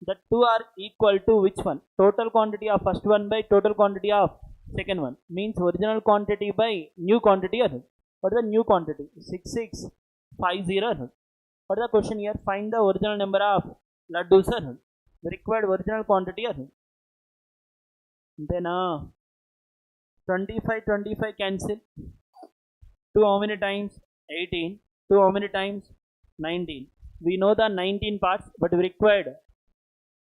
The two are equal to which one? Total quantity of first one by total quantity of second one. Means original quantity by new quantity. What is the new quantity? 6650. What is the question here? Find the original number of laddus. The required original quantity. Then 25 cancel. 2 how many times? 18. 2 how many times? 19. We know the 19 parts, but we required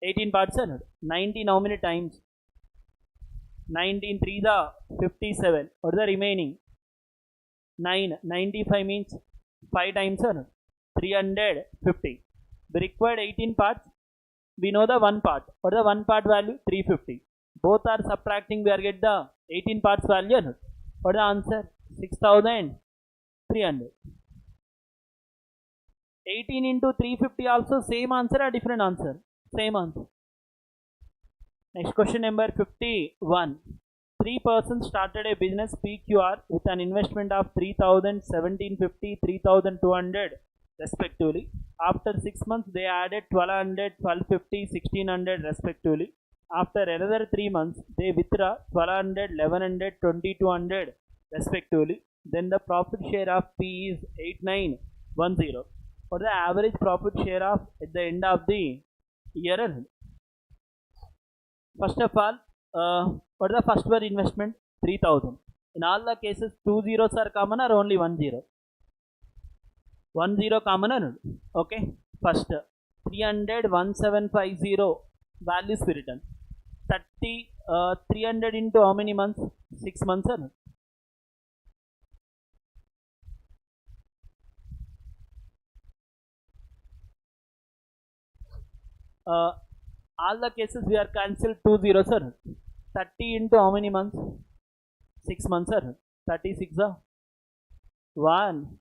18 parts. 19 how many times? 19 3 the 57. What is the remaining? 9. 95 means 5 times 350. We required 18 parts. We know the one part. What is the one part value? 350. Both are subtracting. We are get the 18 parts value. What is the answer? 6300. 18 into 350 also same answer or different answer? Same answer. Next question number 51. 3 persons started a business PQR with an investment of 3000, 1750, 3200 respectively. After 6 months they added 1200, 1250, 1600 respectively. After another 3 months they withdraw 1200, 1100, 2200 respectively. Then the profit share of P is 8910. What is the average profit share of at the end of the year? First of all, what is the first word investment? 3000. In all the cases, 2 zeros are common or only 1 zero? 1 zero common or? Okay. First, 300, 1750 values written. 300 into how many months? 6 months or? All the cases we are cancelled 2 zeros, sir. 30 into how many months? 6 months, sir. 36 1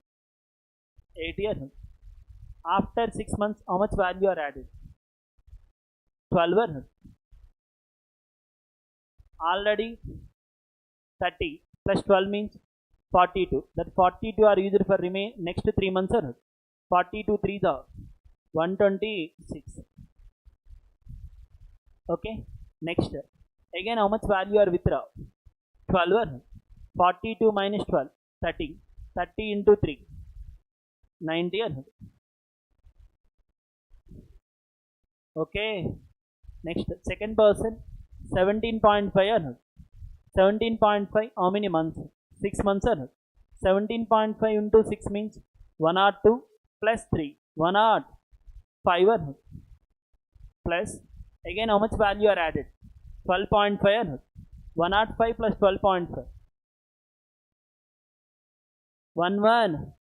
80. After 6 months, how much value are added? 12. Already 30 plus 12 means 42. That 42 are used for remain next 3 months, sir. 42 3 126. Okay. Next, again how much value are withdraw? 12. 42 minus 12, 30. 30 into 3, 90. Okay. Next, second person, 17.5. 17.5 how many months? 6 months. 17.5 into 6 means 102 plus 3, 105 plus. Again how much value are added? 12.5. 105 plus 12.5. 11.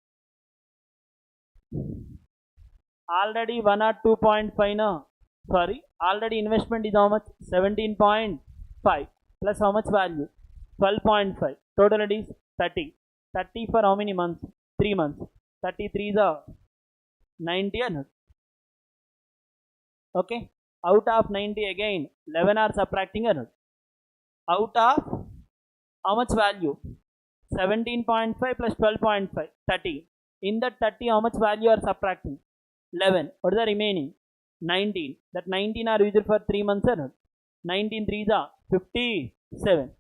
Already 102.5 now. Sorry, already investment is how much? 17.5 plus how much value? 12.5. Total it is 30. 30 for how many months? 3 months. 33 is 90. Okay. Out of 90 again 11 are subtracting. Out of how much value? 17.5 plus 12.5, 30. In that 30, how much value are subtracting? 11. What is the remaining? 19. That 19 are used for 3 months or not? 19 3s are 57.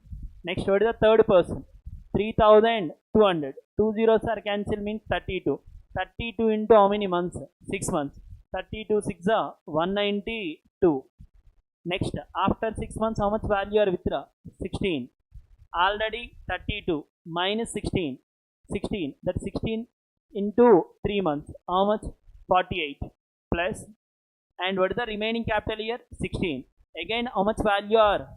Next, what is the third person? 3200. 2 zeros are cancelled, means 32. 32 into how many months? 6 months. 32 6 are 192. Next, after 6 months, how much value are withdraw? 16. Already 32 minus 16. 16. That 16 into 3 months. How much? 48. Plus, and what is the remaining capital here? 16. Again, how much value are?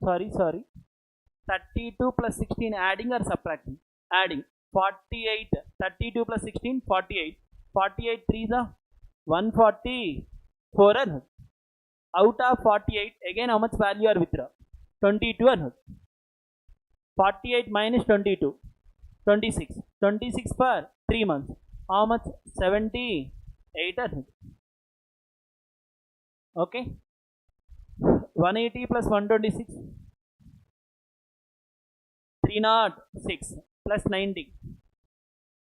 Sorry. 32 plus 16 adding or subtracting? Adding. 48. 32 plus 16, 48. 48 3s are 144. Out of 48, again how much value are withdraw? 22. 48 minus 22, 26. 26 for 3 months. How much? 78. Okay. 180 plus 126, 306 plus 90,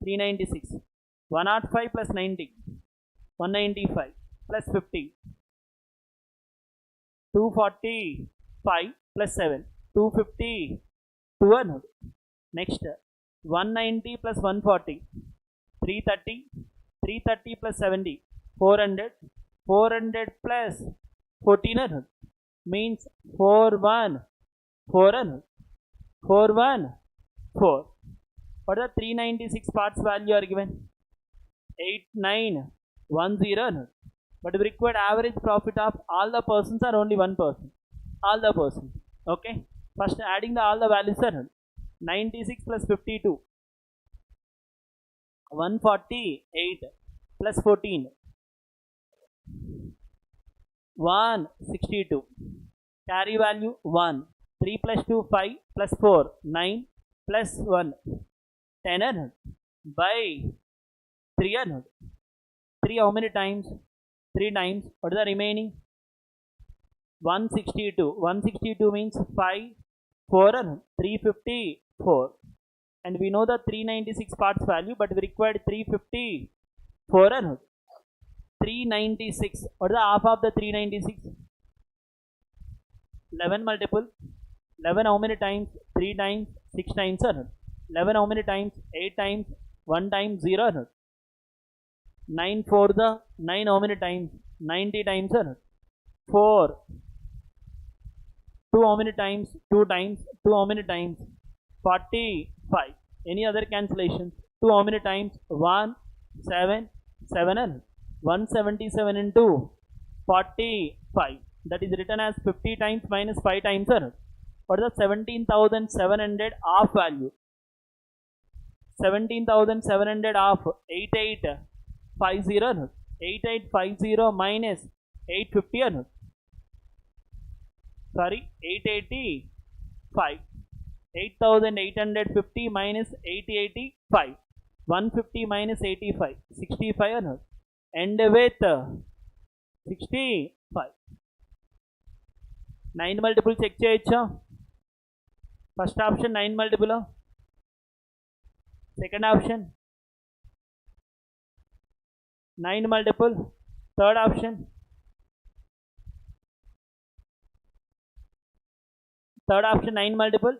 396. 105 plus 90, 195 plus 50, 245 plus 7, 250. Next, 190 plus 140, 330, 330 plus 70, 400, 400 plus 1400, means 414. 414. What are the 396 parts value are given? 8910. But we required average profit of all the persons or only one person? All the persons. Okay. First adding all the values are 96 plus 52, 148 plus 14, 162. Carry value 1. 3 plus 2 5 plus 4 9 plus 1 10 by 300. 3 how many times? 3 times. What is the remaining? 162. 162 means 5 4 354. And we know the 396 parts value, but we required 354. 396. What is the half of the 396? 11 multiple. 11 how many times? 3 times, 6 times. 11 how many times? 8 times, 1 time, 0. 9 for the 9 how many times? 90 times. 4. 2 how many times? 2 times. 2 how many times? 45. Any other cancellations? 2 how many times? 1 7 7. 177 into 45. That is written as 50 times minus 5 times. What is the 17,700 of value? 17,700 of 8850. 8850 minus 850. Sorry, 885. 8,850 minus 885. 150 minus 85. 65. End with 65. 9 multiple check cheyachcha. First option 9 multiple. Second option 9 multiple. Third option. Third option 9 multiple.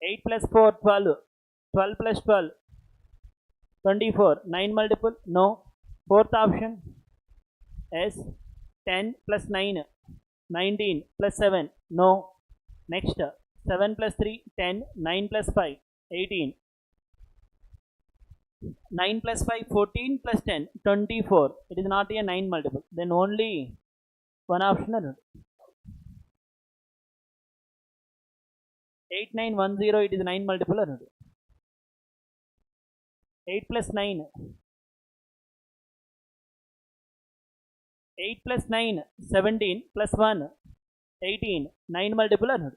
8 plus 4 12. 12 plus 12 24. 9 multiple. No. Fourth option is 10 plus 9 19 plus 7. No. Next 7 plus 3 10. 9 plus 5 18. 9 plus 5 14 plus 10 24. It is not a 9 multiple. Then only one option. 8910. It is 9 multiple. 8 plus 9. 8 plus 9 17 plus 1 18. 9 multiple.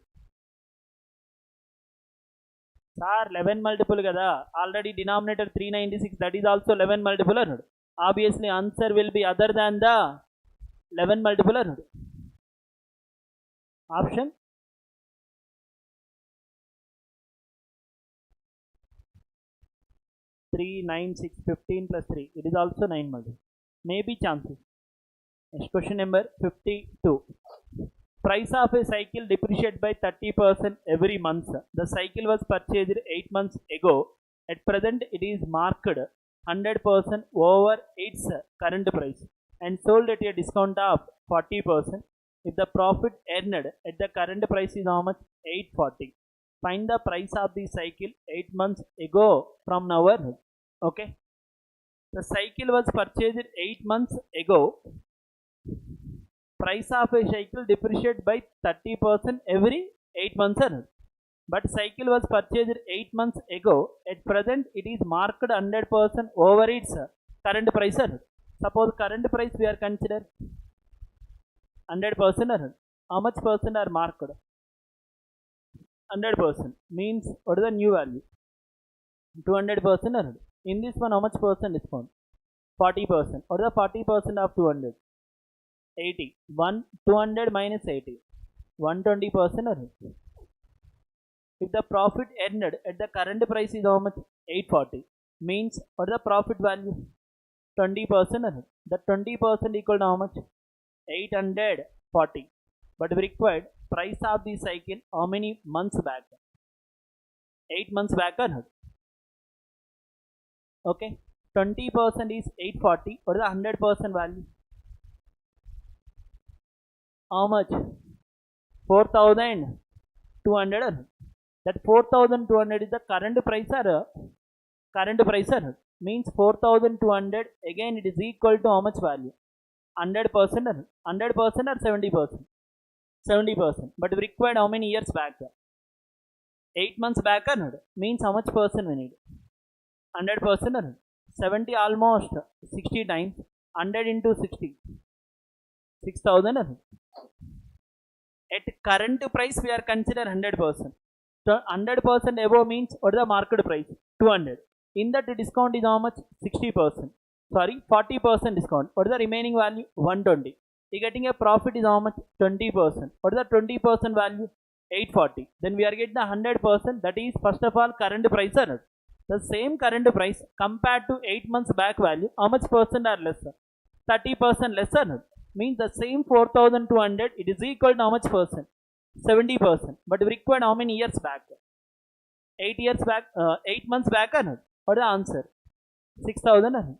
Sir, 11 multiple kada. Already denominator 396. That is also 11 multiple. Obviously answer will be other than the 11 multiple. Option 3, 9, 6, 15 plus 3. It is also 9 multiple. Maybe chances. Next question number 52. Price of a cycle depreciated by 30% every month. The cycle was purchased 8 months ago. At present, it is marked 100% over its current price and sold at a discount of 40%. If the profit earned at the current price is how much? 840. Find the price of the cycle 8 months ago from now on. Okay. The cycle was purchased 8 months ago. Price of a cycle depreciated by 30% every 8 months. But cycle was purchased 8 months ago. At present, it is marked 100% over its current price. Suppose current price we are consider 100%. How much percent are marked? 100% means what is the new value? 200%. In this one, how much percent discount? 40%. What is the 40% of 200? 80. 200 minus 80. 120%. If the profit earned at the current price is how much? 840. Means what is the profit value? 20%. The 20% equal to how much? 840. But we required price of the cycle how many months back? 8 months back or not? Okay. 20% is 840. What is the 100% value? How much? 4,200. That 4,200 is the current price or current price or means 4,200 again it is equal to how much value? 100% or 100% or 70%? 70%. But we required how many years back? 8 months back or not? Means how much percent we need? 100% or 70 almost 60 times 100 into 60 6,000 or at current price we are consider 100%. So 100% above means what is the market price? 200. In that discount is how much? 60%. Sorry, 40% discount. What is the remaining value? 120. You getting a profit is how much? 20%. What is the 20% value? 840. Then we are getting the 100%. That is first of all current price or not? The same current price compared to 8 months back value, how much percent are lesser? 30% lesser. Means the same 4,200 it is equal to how much percent? 70%. But we required how many years back? 8 years back, 8 months back or not? What is the answer? 6,000 or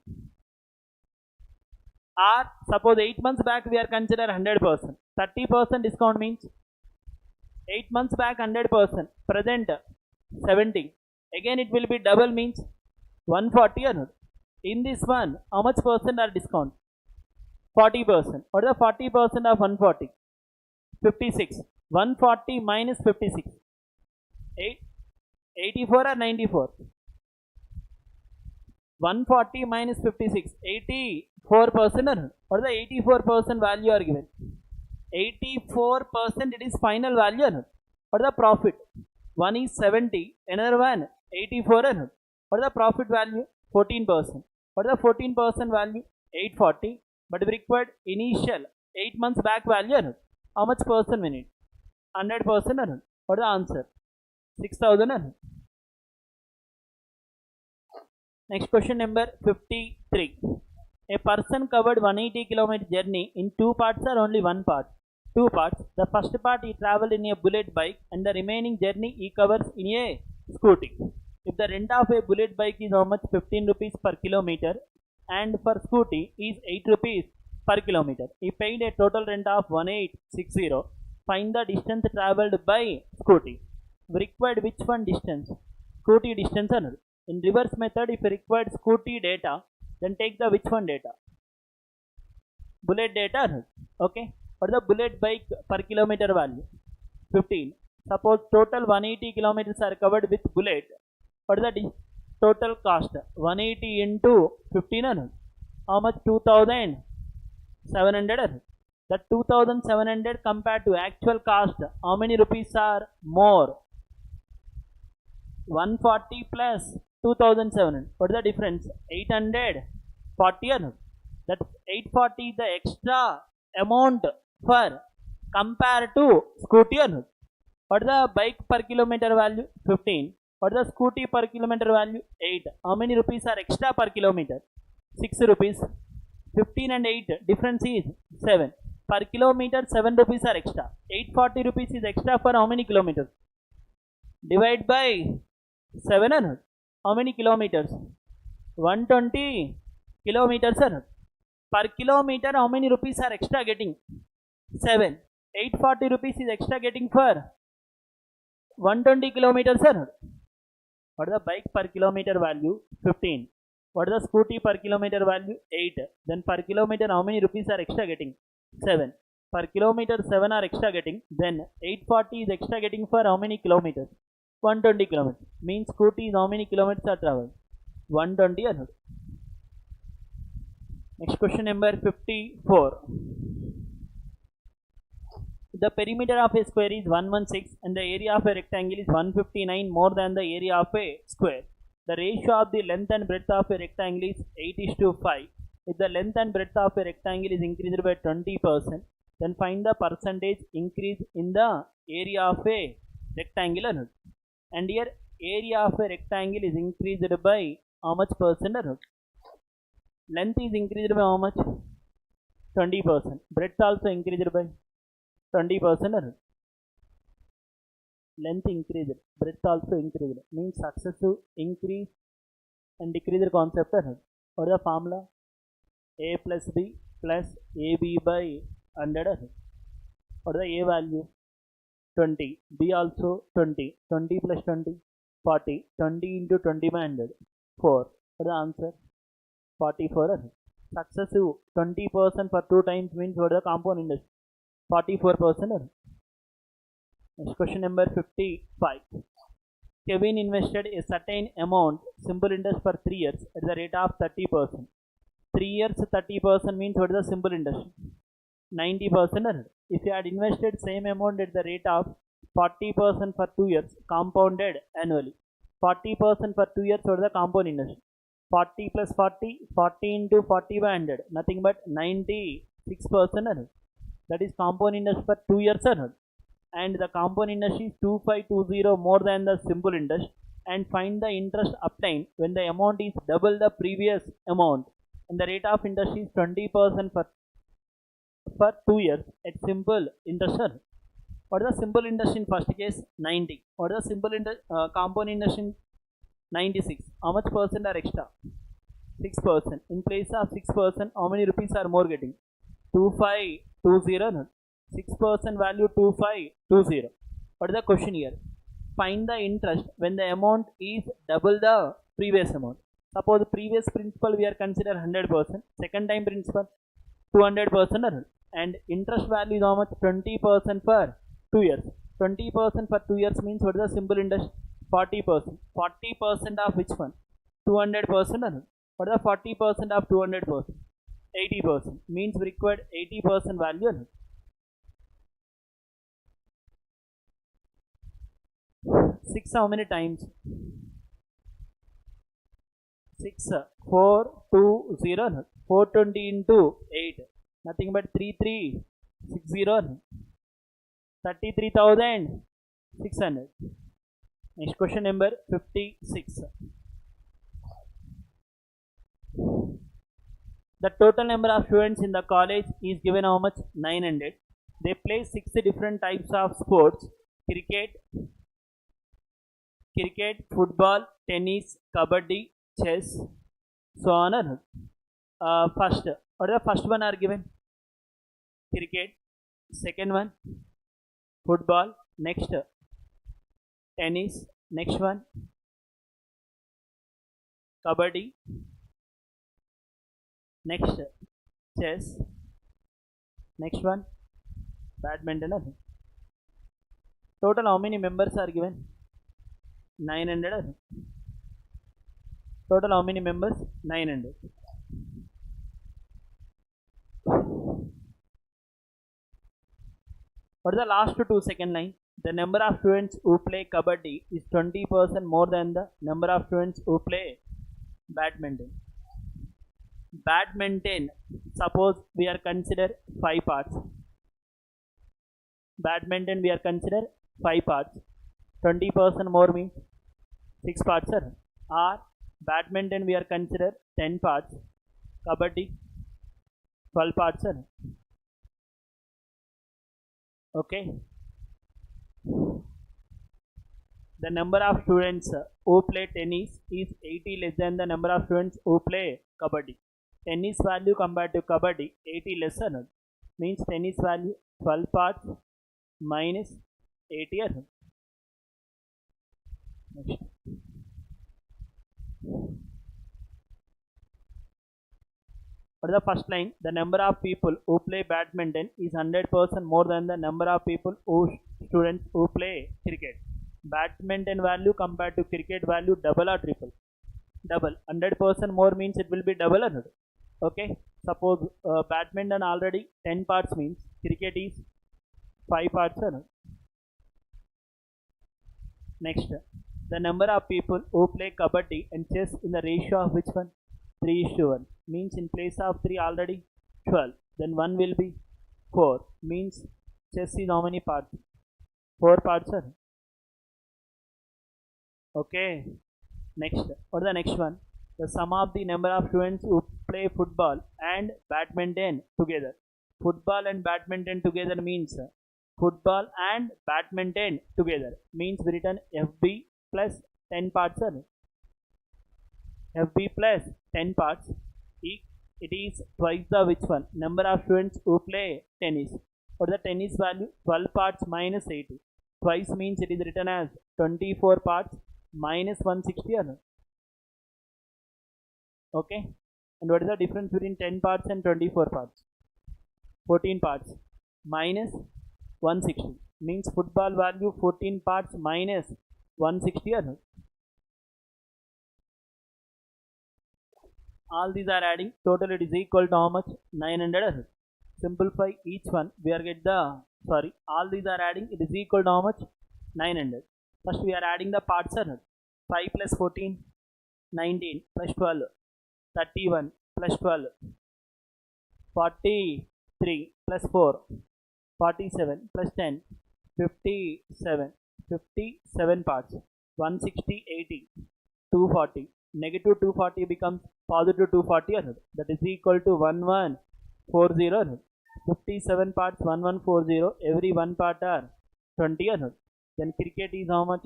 suppose 8 months back we are consider 100%. 30% discount means 8 months back 100%. Present 70. Again it will be double means 140 or not? In this one, how much percent are discount? 40%. What is the 40% of 140? 56. 140 minus 56. 84 or 94? 140 minus 56. 84% or not? What is the 84% value are given? 84% it is final value or not? What is the profit? One is 70, another one 84 or not? What is the profit value? 14%. What is the 14% value? 840. But we required initial 8 months back value or not? How much percent we need? 100% or not? What is the answer? 6,000 or not? Next question number 53. A person covered 180 km journey in 2 parts or only 1 part? 2 parts. The first part he travelled in a bullet bike and the remaining journey he covers in a scooty. If the rent of a bullet bike is how much? 15 rupees per kilometer and for scooty is 8 rupees per kilometer. He paid a total rent of 1860. Find the distance travelled by scooty. We required which one distance? Scooty distance or not? In reverse method, if you required scooty data, then take the which one data? Bullet data or not? Okay. What is the bullet bike per kilometer value? 15. Suppose total 180 kilometers are covered with bullet. What is the total cost? 180 into 15 or not? How much? 2,700 or not? The 2,700 compared to actual cost, how many rupees are more? 140 plus 2,700. What is the difference? 840 or not? That 840 is the extra amount for compared to scooty or not? What is the bike per kilometer value? 15. What is the scooty per kilometer value? 8. How many rupees are extra per kilometer? 6 rupees. 15 and 8 difference is 7. Per kilometer 7 rupees are extra. 840 rupees is extra for how many kilometers? Divide by 700. How many kilometers? 120 kilometers. Per kilometer how many rupees are extra getting? 7. 840 rupees is extra getting for 120 kilometers. What is the bike per kilometer value? 15. What is the scooty per kilometer value? 8. Then per kilometer how many rupees are extra getting? 7. Per kilometer 7 are extra getting. Then 840 is extra getting for how many kilometers? 120 kilometers. Means scooty is how many kilometers are traveled? 120. Next question number 54. The perimeter of a square is 116 and the area of a rectangle is 159 more than the area of a square. The ratio of the length and breadth of a rectangle is 8:5. If the length and breadth of a rectangle is increased by 20%, then find the percentage increase in the area of a rectangle. And here area of a rectangle is increased by how much percent? Length is increased by how much? 20%. Breadth also increased by 20%. Length increased, breadth also increased. Means successive increase and decreased concept. What is the formula? A plus B plus AB by 100. What is the A value? 20. B also 20. 20 plus 20, 40. 20 into 20 by 100. 4. What is the answer? 44. Successive 20% for 2 times means what is the compound interest? 44%. Next question number 55. Kevin invested a certain amount simple interest for 3 years at the rate of 30%. 3 years 30% means what is the simple interest? 90%. If you had invested same amount at the rate of 40% for 2 years compounded annually. 40% for 2 years, what is the compound interest? 40 plus 40, 40 into 40 by 100, nothing but 96%. That is compound interest for 2 years. And the compound interest is 2520 more than the simple interest. And find the interest obtained when the amount is double the previous amount. And the rate of interest is 20% for 2 years at simple interest. What is the simple interest in first case? 90. What is the simple interest compound interest in 96? How much percent are extra? 6%. In place of 6%, how many rupees are more getting? 2520. 6% value 2520. What is the question here? Find the interest when the amount is double the previous amount. Suppose the previous principal we are consider 100%, second time principal 200%, and interest value is how much? 20% for 2 years. 20% for 2 years means what is the simple interest? 40%. 40% of which one? 200%. What is the 40% of 200%? 80%. Means we required 80% value. 6 how many times? 6 420. 420 into 8, nothing but 3360. 33,600. Next question number 56. The total number of students in the college is given how much? 900. They play 6 different types of sports: cricket, football, tennis, kabaddi, chess, so on. First, what is the first one are given? Cricket. Second one, football. Next, tennis. Next one, kabaddi. Next, chess. Next one, badminton. Total how many members are given? 900. Total how many members? 900. What is the last 2 second line? The number of students who play kabaddi is 20% more than the number of students who play badminton. Badminton, suppose we are consider 5 parts. Badminton we are consider 5 parts. 20% more means 6 parts are badminton we are consider 10 parts, kabaddi 12 parts okay. The number of students who play tennis is 80 less than the number of students who play kabaddi. Tennis value compared to kabaddi 80 lesser means tennis value 12 parts minus 80 next. For the first line, the number of people who play badminton is 100% more than the number of people who students who play cricket. Badminton value compared to cricket value double or triple? Double. 100% more means it will be double or not? Okay. Suppose badminton already 10 parts means cricket is 5 parts or not? Next, the number of people who play kabaddi and chess in the ratio of which one? 3:1 means in place of 3 already 12, then 1 will be 4 means chess is how many parts? 4 parts sir. Okay. Next, what is the next one? The sum of the number of students who play football and badminton together. Football and badminton together means football and badminton together means we written FB plus 10 parts sir. FB plus 10 parts, it is twice the which one? Number of students who play tennis. Or the tennis value 12 parts minus 80. Twice means it is written as 24 parts minus 160. Okay. And what is the difference between 10 parts and 24 parts? 14 parts minus 160 means football value 14 parts minus 160. All these are adding, total it is equal to how much? 900. Simplify each one, we are get the, sorry, all these are adding, it is equal to how much? 900. First we are adding the parts. 5 plus 14, 19 plus 12, 31 plus 12, 43 plus 4, 47 plus 10, 57 parts, 160, 80, 240. Negative 240 becomes positive 240, that is equal to 1140. 57 parts 1140, every one part are 20. Then cricket is how much?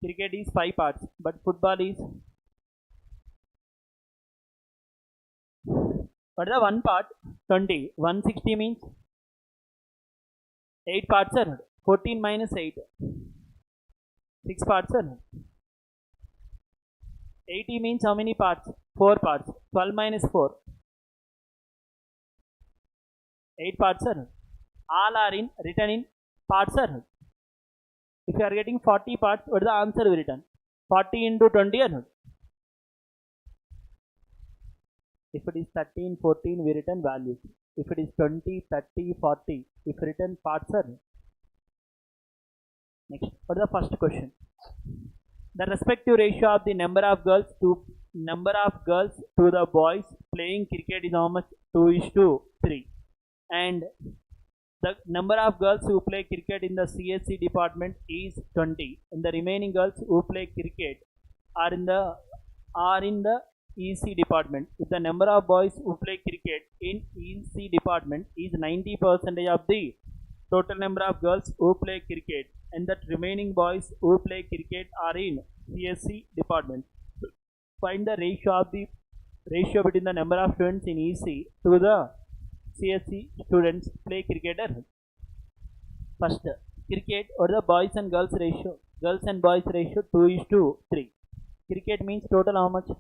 Cricket is 5 parts, but football is, what is the one part? 20. 160 means 8 parts. 14 minus 8, 6 parts. 80 means how many parts? 4 parts. 12 minus 4, 8 parts. All are in written in parts. If you are getting 40 parts, what is the answer we written? 40 into 20. If it is 13, 14, we written values. If it is 20, 30, 40, if written parts. Next, what is the first question? The respective ratio of the number of girls to the boys playing cricket is how much? 2:3. And the number of girls who play cricket in the CSC department is 20. And the remaining girls who play cricket are in the EC department. If the number of boys who play cricket in EC department is 90% of the total number of girls who play cricket, and that remaining boys who play cricket are in CSC department. Find the ratio between the number of students in EC to the CSC students play cricket. First, cricket or the boys and girls ratio. Girls and boys ratio 2:3. Cricket means total how much?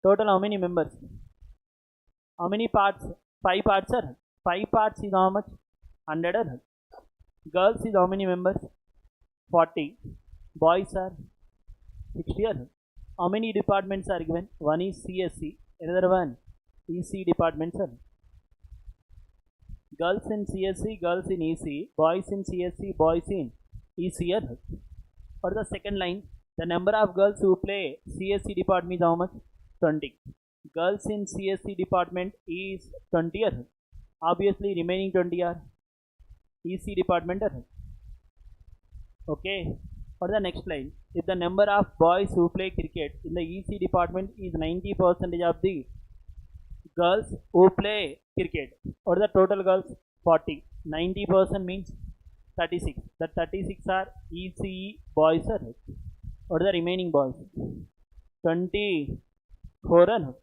Total how many members? How many parts? 5 parts. 5 parts is how much? 100. Girls is how many members? 40. Boys are 60. How many departments are given? One is CSC, another one EC department. Girls in CSC, girls in EC, boys in CSC, boys in EC. For the second line, the number of girls who play CSC department is how much? 20. Girls in CSC department is 20. Obviously remaining 20 are EC department. Okay. For the next line, if the number of boys who play cricket in the EC department is 90% of the girls who play cricket, or the total girls 40, 90% means 36. The 36 are ECE boys, or the remaining boys 24 are.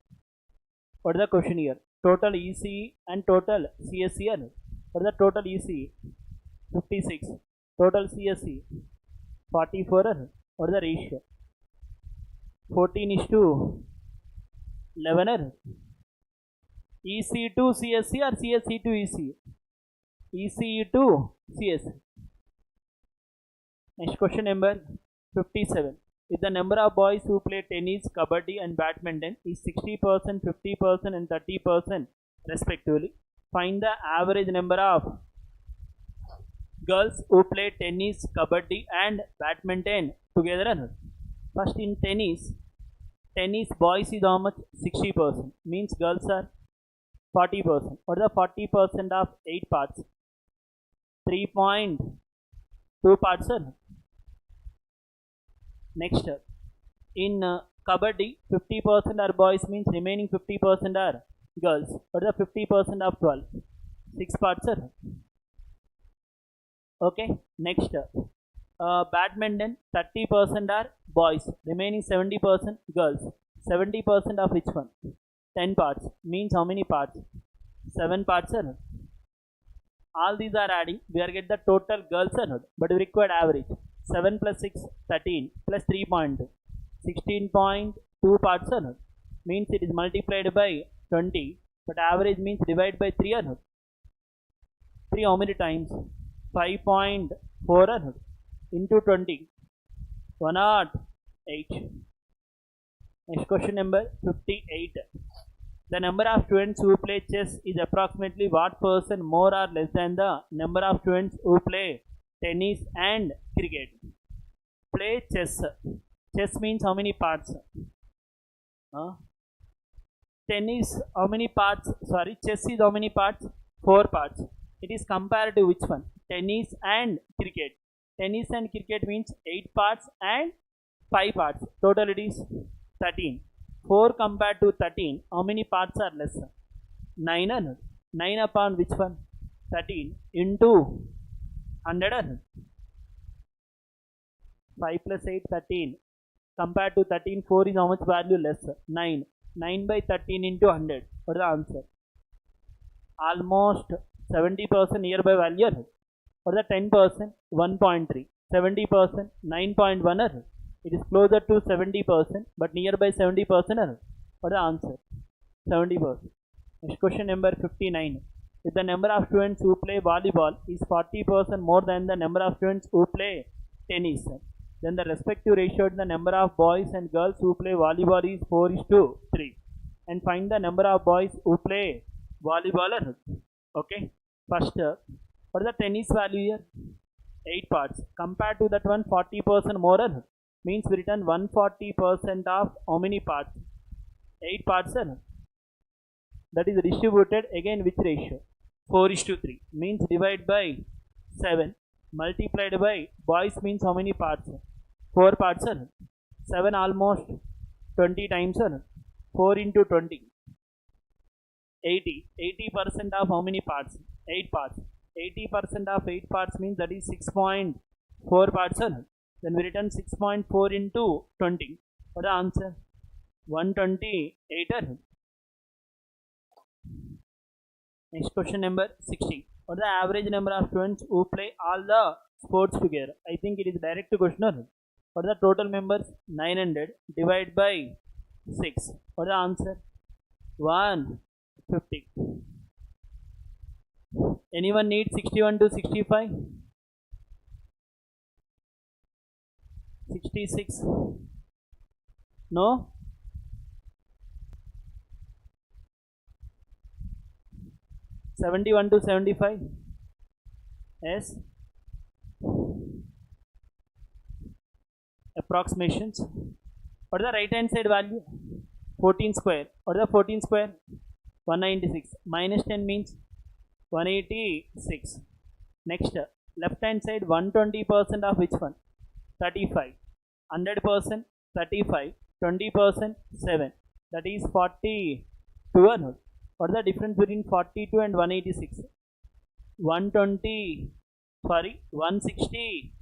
What is the question here? Total ECE and total CSE are. What is the total ECE? 56. Total CSE 44 are. What is the ratio? 14:11 are. EC to CSE or CSE to EC? ECE to CSE. Next question number 57. If the number of boys who play tennis, kabaddi and badminton is 60%, 50% and 30% respectively, find the average number of girls who play tennis, kabaddi and badminton together. First, in tennis boys is how much? 60%, means girls are 40%. What is the 40% of 8 parts? 3.2 parts, sir. Next, in kabaddi 50% are boys, means remaining 50% are girls. What is the 50% of 12? 6 parts, sir. Okay. Next, badminton 30% are boys, remaining 70% girls. 70% of which one? 10 parts, means how many parts? 7 parts, sir. All these are adding, we are get the total girls, sir, but we required average. 7 plus 6, 13 plus 3.2, 16.2 parts, sir. Means it is multiplied by 20, but average means divide by 3, or 3 how many times? 5.4 into 20, 108. Next question number 58. The number of students who play chess is approximately what percent more or less than the number of students who play tennis and cricket? Play chess. Chess means how many parts? Tennis, how many parts? Sorry, chess is how many parts? 4 parts. It is compared to which one? Tennis and cricket. Tennis and cricket means 8 parts and 5 parts. Total it is 13. 4 compared to 13, how many parts are less? 9. 9 upon which one? 13 into 100. 5 plus 8, 13. Compared to 13, 4 is how much value less? 9. 9 by 13 into 100. What is the answer? Almost 70% nearby value. What is the 10%? 1.3. 70%? 9.1. It is closer to 70%, but nearby 70%. What is the answer? 70%. Next question number 59. If the number of students who play volleyball is 40% more than the number of students who play tennis, then the respective ratio in the number of boys and girls who play volleyball is 4:3. And find the number of boys who play volleyball. Okay. First, what is the tennis value here? 8 parts. Compared to that one, 40% more. Means we return 140% of how many parts? 8 parts. That is distributed again which ratio? 4:3. Means divide by 7 multiplied by boys means how many parts? 4 parts. 7 almost 20 times. 4 into 20. 80. 80% of how many parts? 8 parts. 80% of 8 parts means that is 6.4 parts. Then we return 6.4 into 20. What is the answer? 128. Next question number 60. What is the average number of students who play all the sports together? I think it is direct question. What is the total members? 900 divided by 6. What is the answer? 150. Anyone need 61 to 65? 66? No? (71 to 75? Yes? Approximations. What is the right hand side value? 14 square. What is the 14 square? 196. Minus 10 means 186. Next, left hand side 120% of which one? 35. 100% 35, 20% 7, that is 42 or not? What is the difference between 42 and 186? 120, sorry, 160,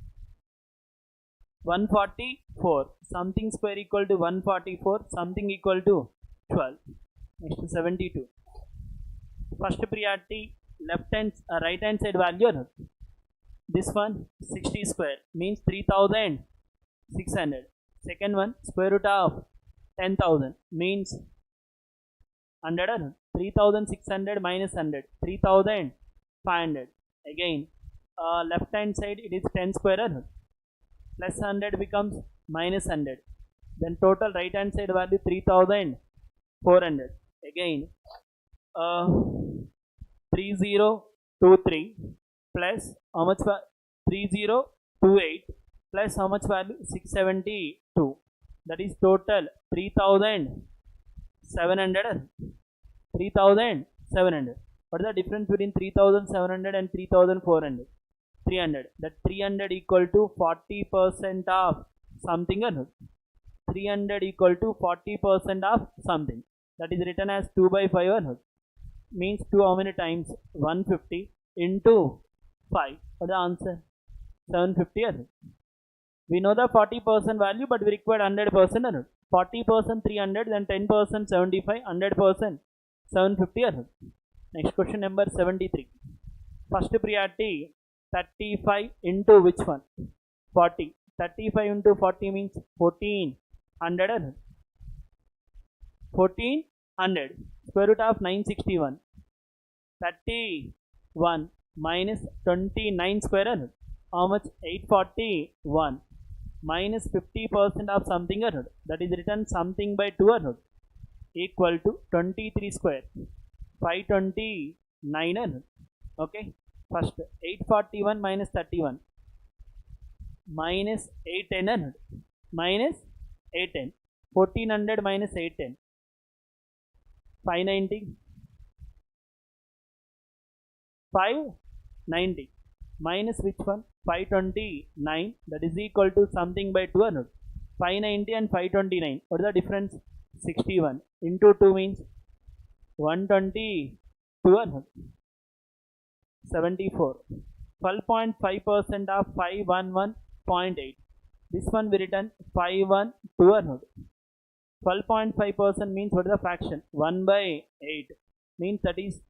144, something square equal to 144, something equal to 12. Next to 72. First priority right hand side value or not? This one 60 square means 3600. Second one square root of 10,000 means 100 or not? 3600 minus 100, 3500. Again left hand side it is 10 square or not? Plus 100 becomes minus 100. Then total right hand side value 3400. Again 3023 plus how much? 3028 plus how much value? 672. That is total 3700. 3700. What is the difference between 3700 and 3400? 300. That 300 equal to 40% of something or not? 300 equal to 40% of something. That is written as 2 by 5 or not? Means 2 how many times? 150 into 5. What is the answer? 750 or not? We know the 40% value, but we require 100% or not? 40% 300, then 10% 75, 100% 750 or not? Next question number 73. First priority 35 into which one? 40. 35 into 40 means 1400 or not? 1400. Square root of 961. 31 minus 29 square or not? How much? 841 minus 50% of something or not? That is written something by 2 or not? Equal to 23 square. 529 or not? Okay. First 841 minus 31 minus 810 or not? Minus 810. 1400 minus 810. 590. 590 minus which one? 529. That is equal to something by 2 or not? 590 and 529. What is the difference? 61 into 2 means 122 or not? 74. 12.5% of 511.8. This one we written 512 or not? 12.5% means what is the fraction? 1 by 8 means that is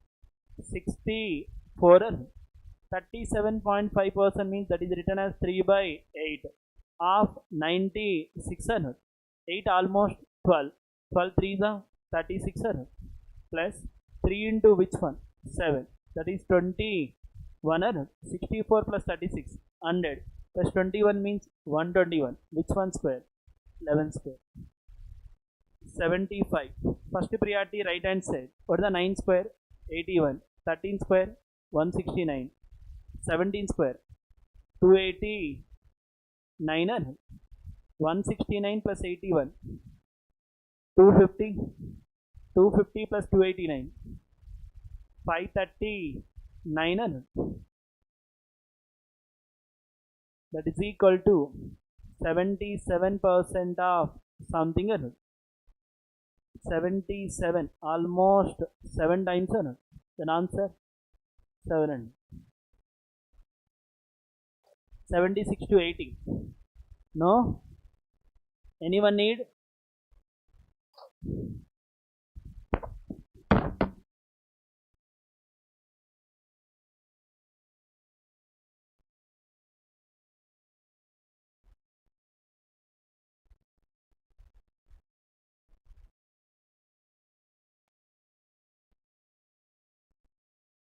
64. 37.5% means that is written as 3 by 8 of 96 or not? 8 almost 12. 12 3s are 36 or not? Plus 3 into which one? 7. That is 21 or not? 64 plus 36 100 plus 21 means 121. Which one square? 11 square. 75. First priority right hand side. What is the 9 square? 81. 13 square? 169. 17 square? 289 or not? 169 plus 81. 250. 250 plus 289. 539 or not? That is equal to 77% of something or not? 77, almost 7 times or not? Then answer 700. 76 to 80. No? Anyone need?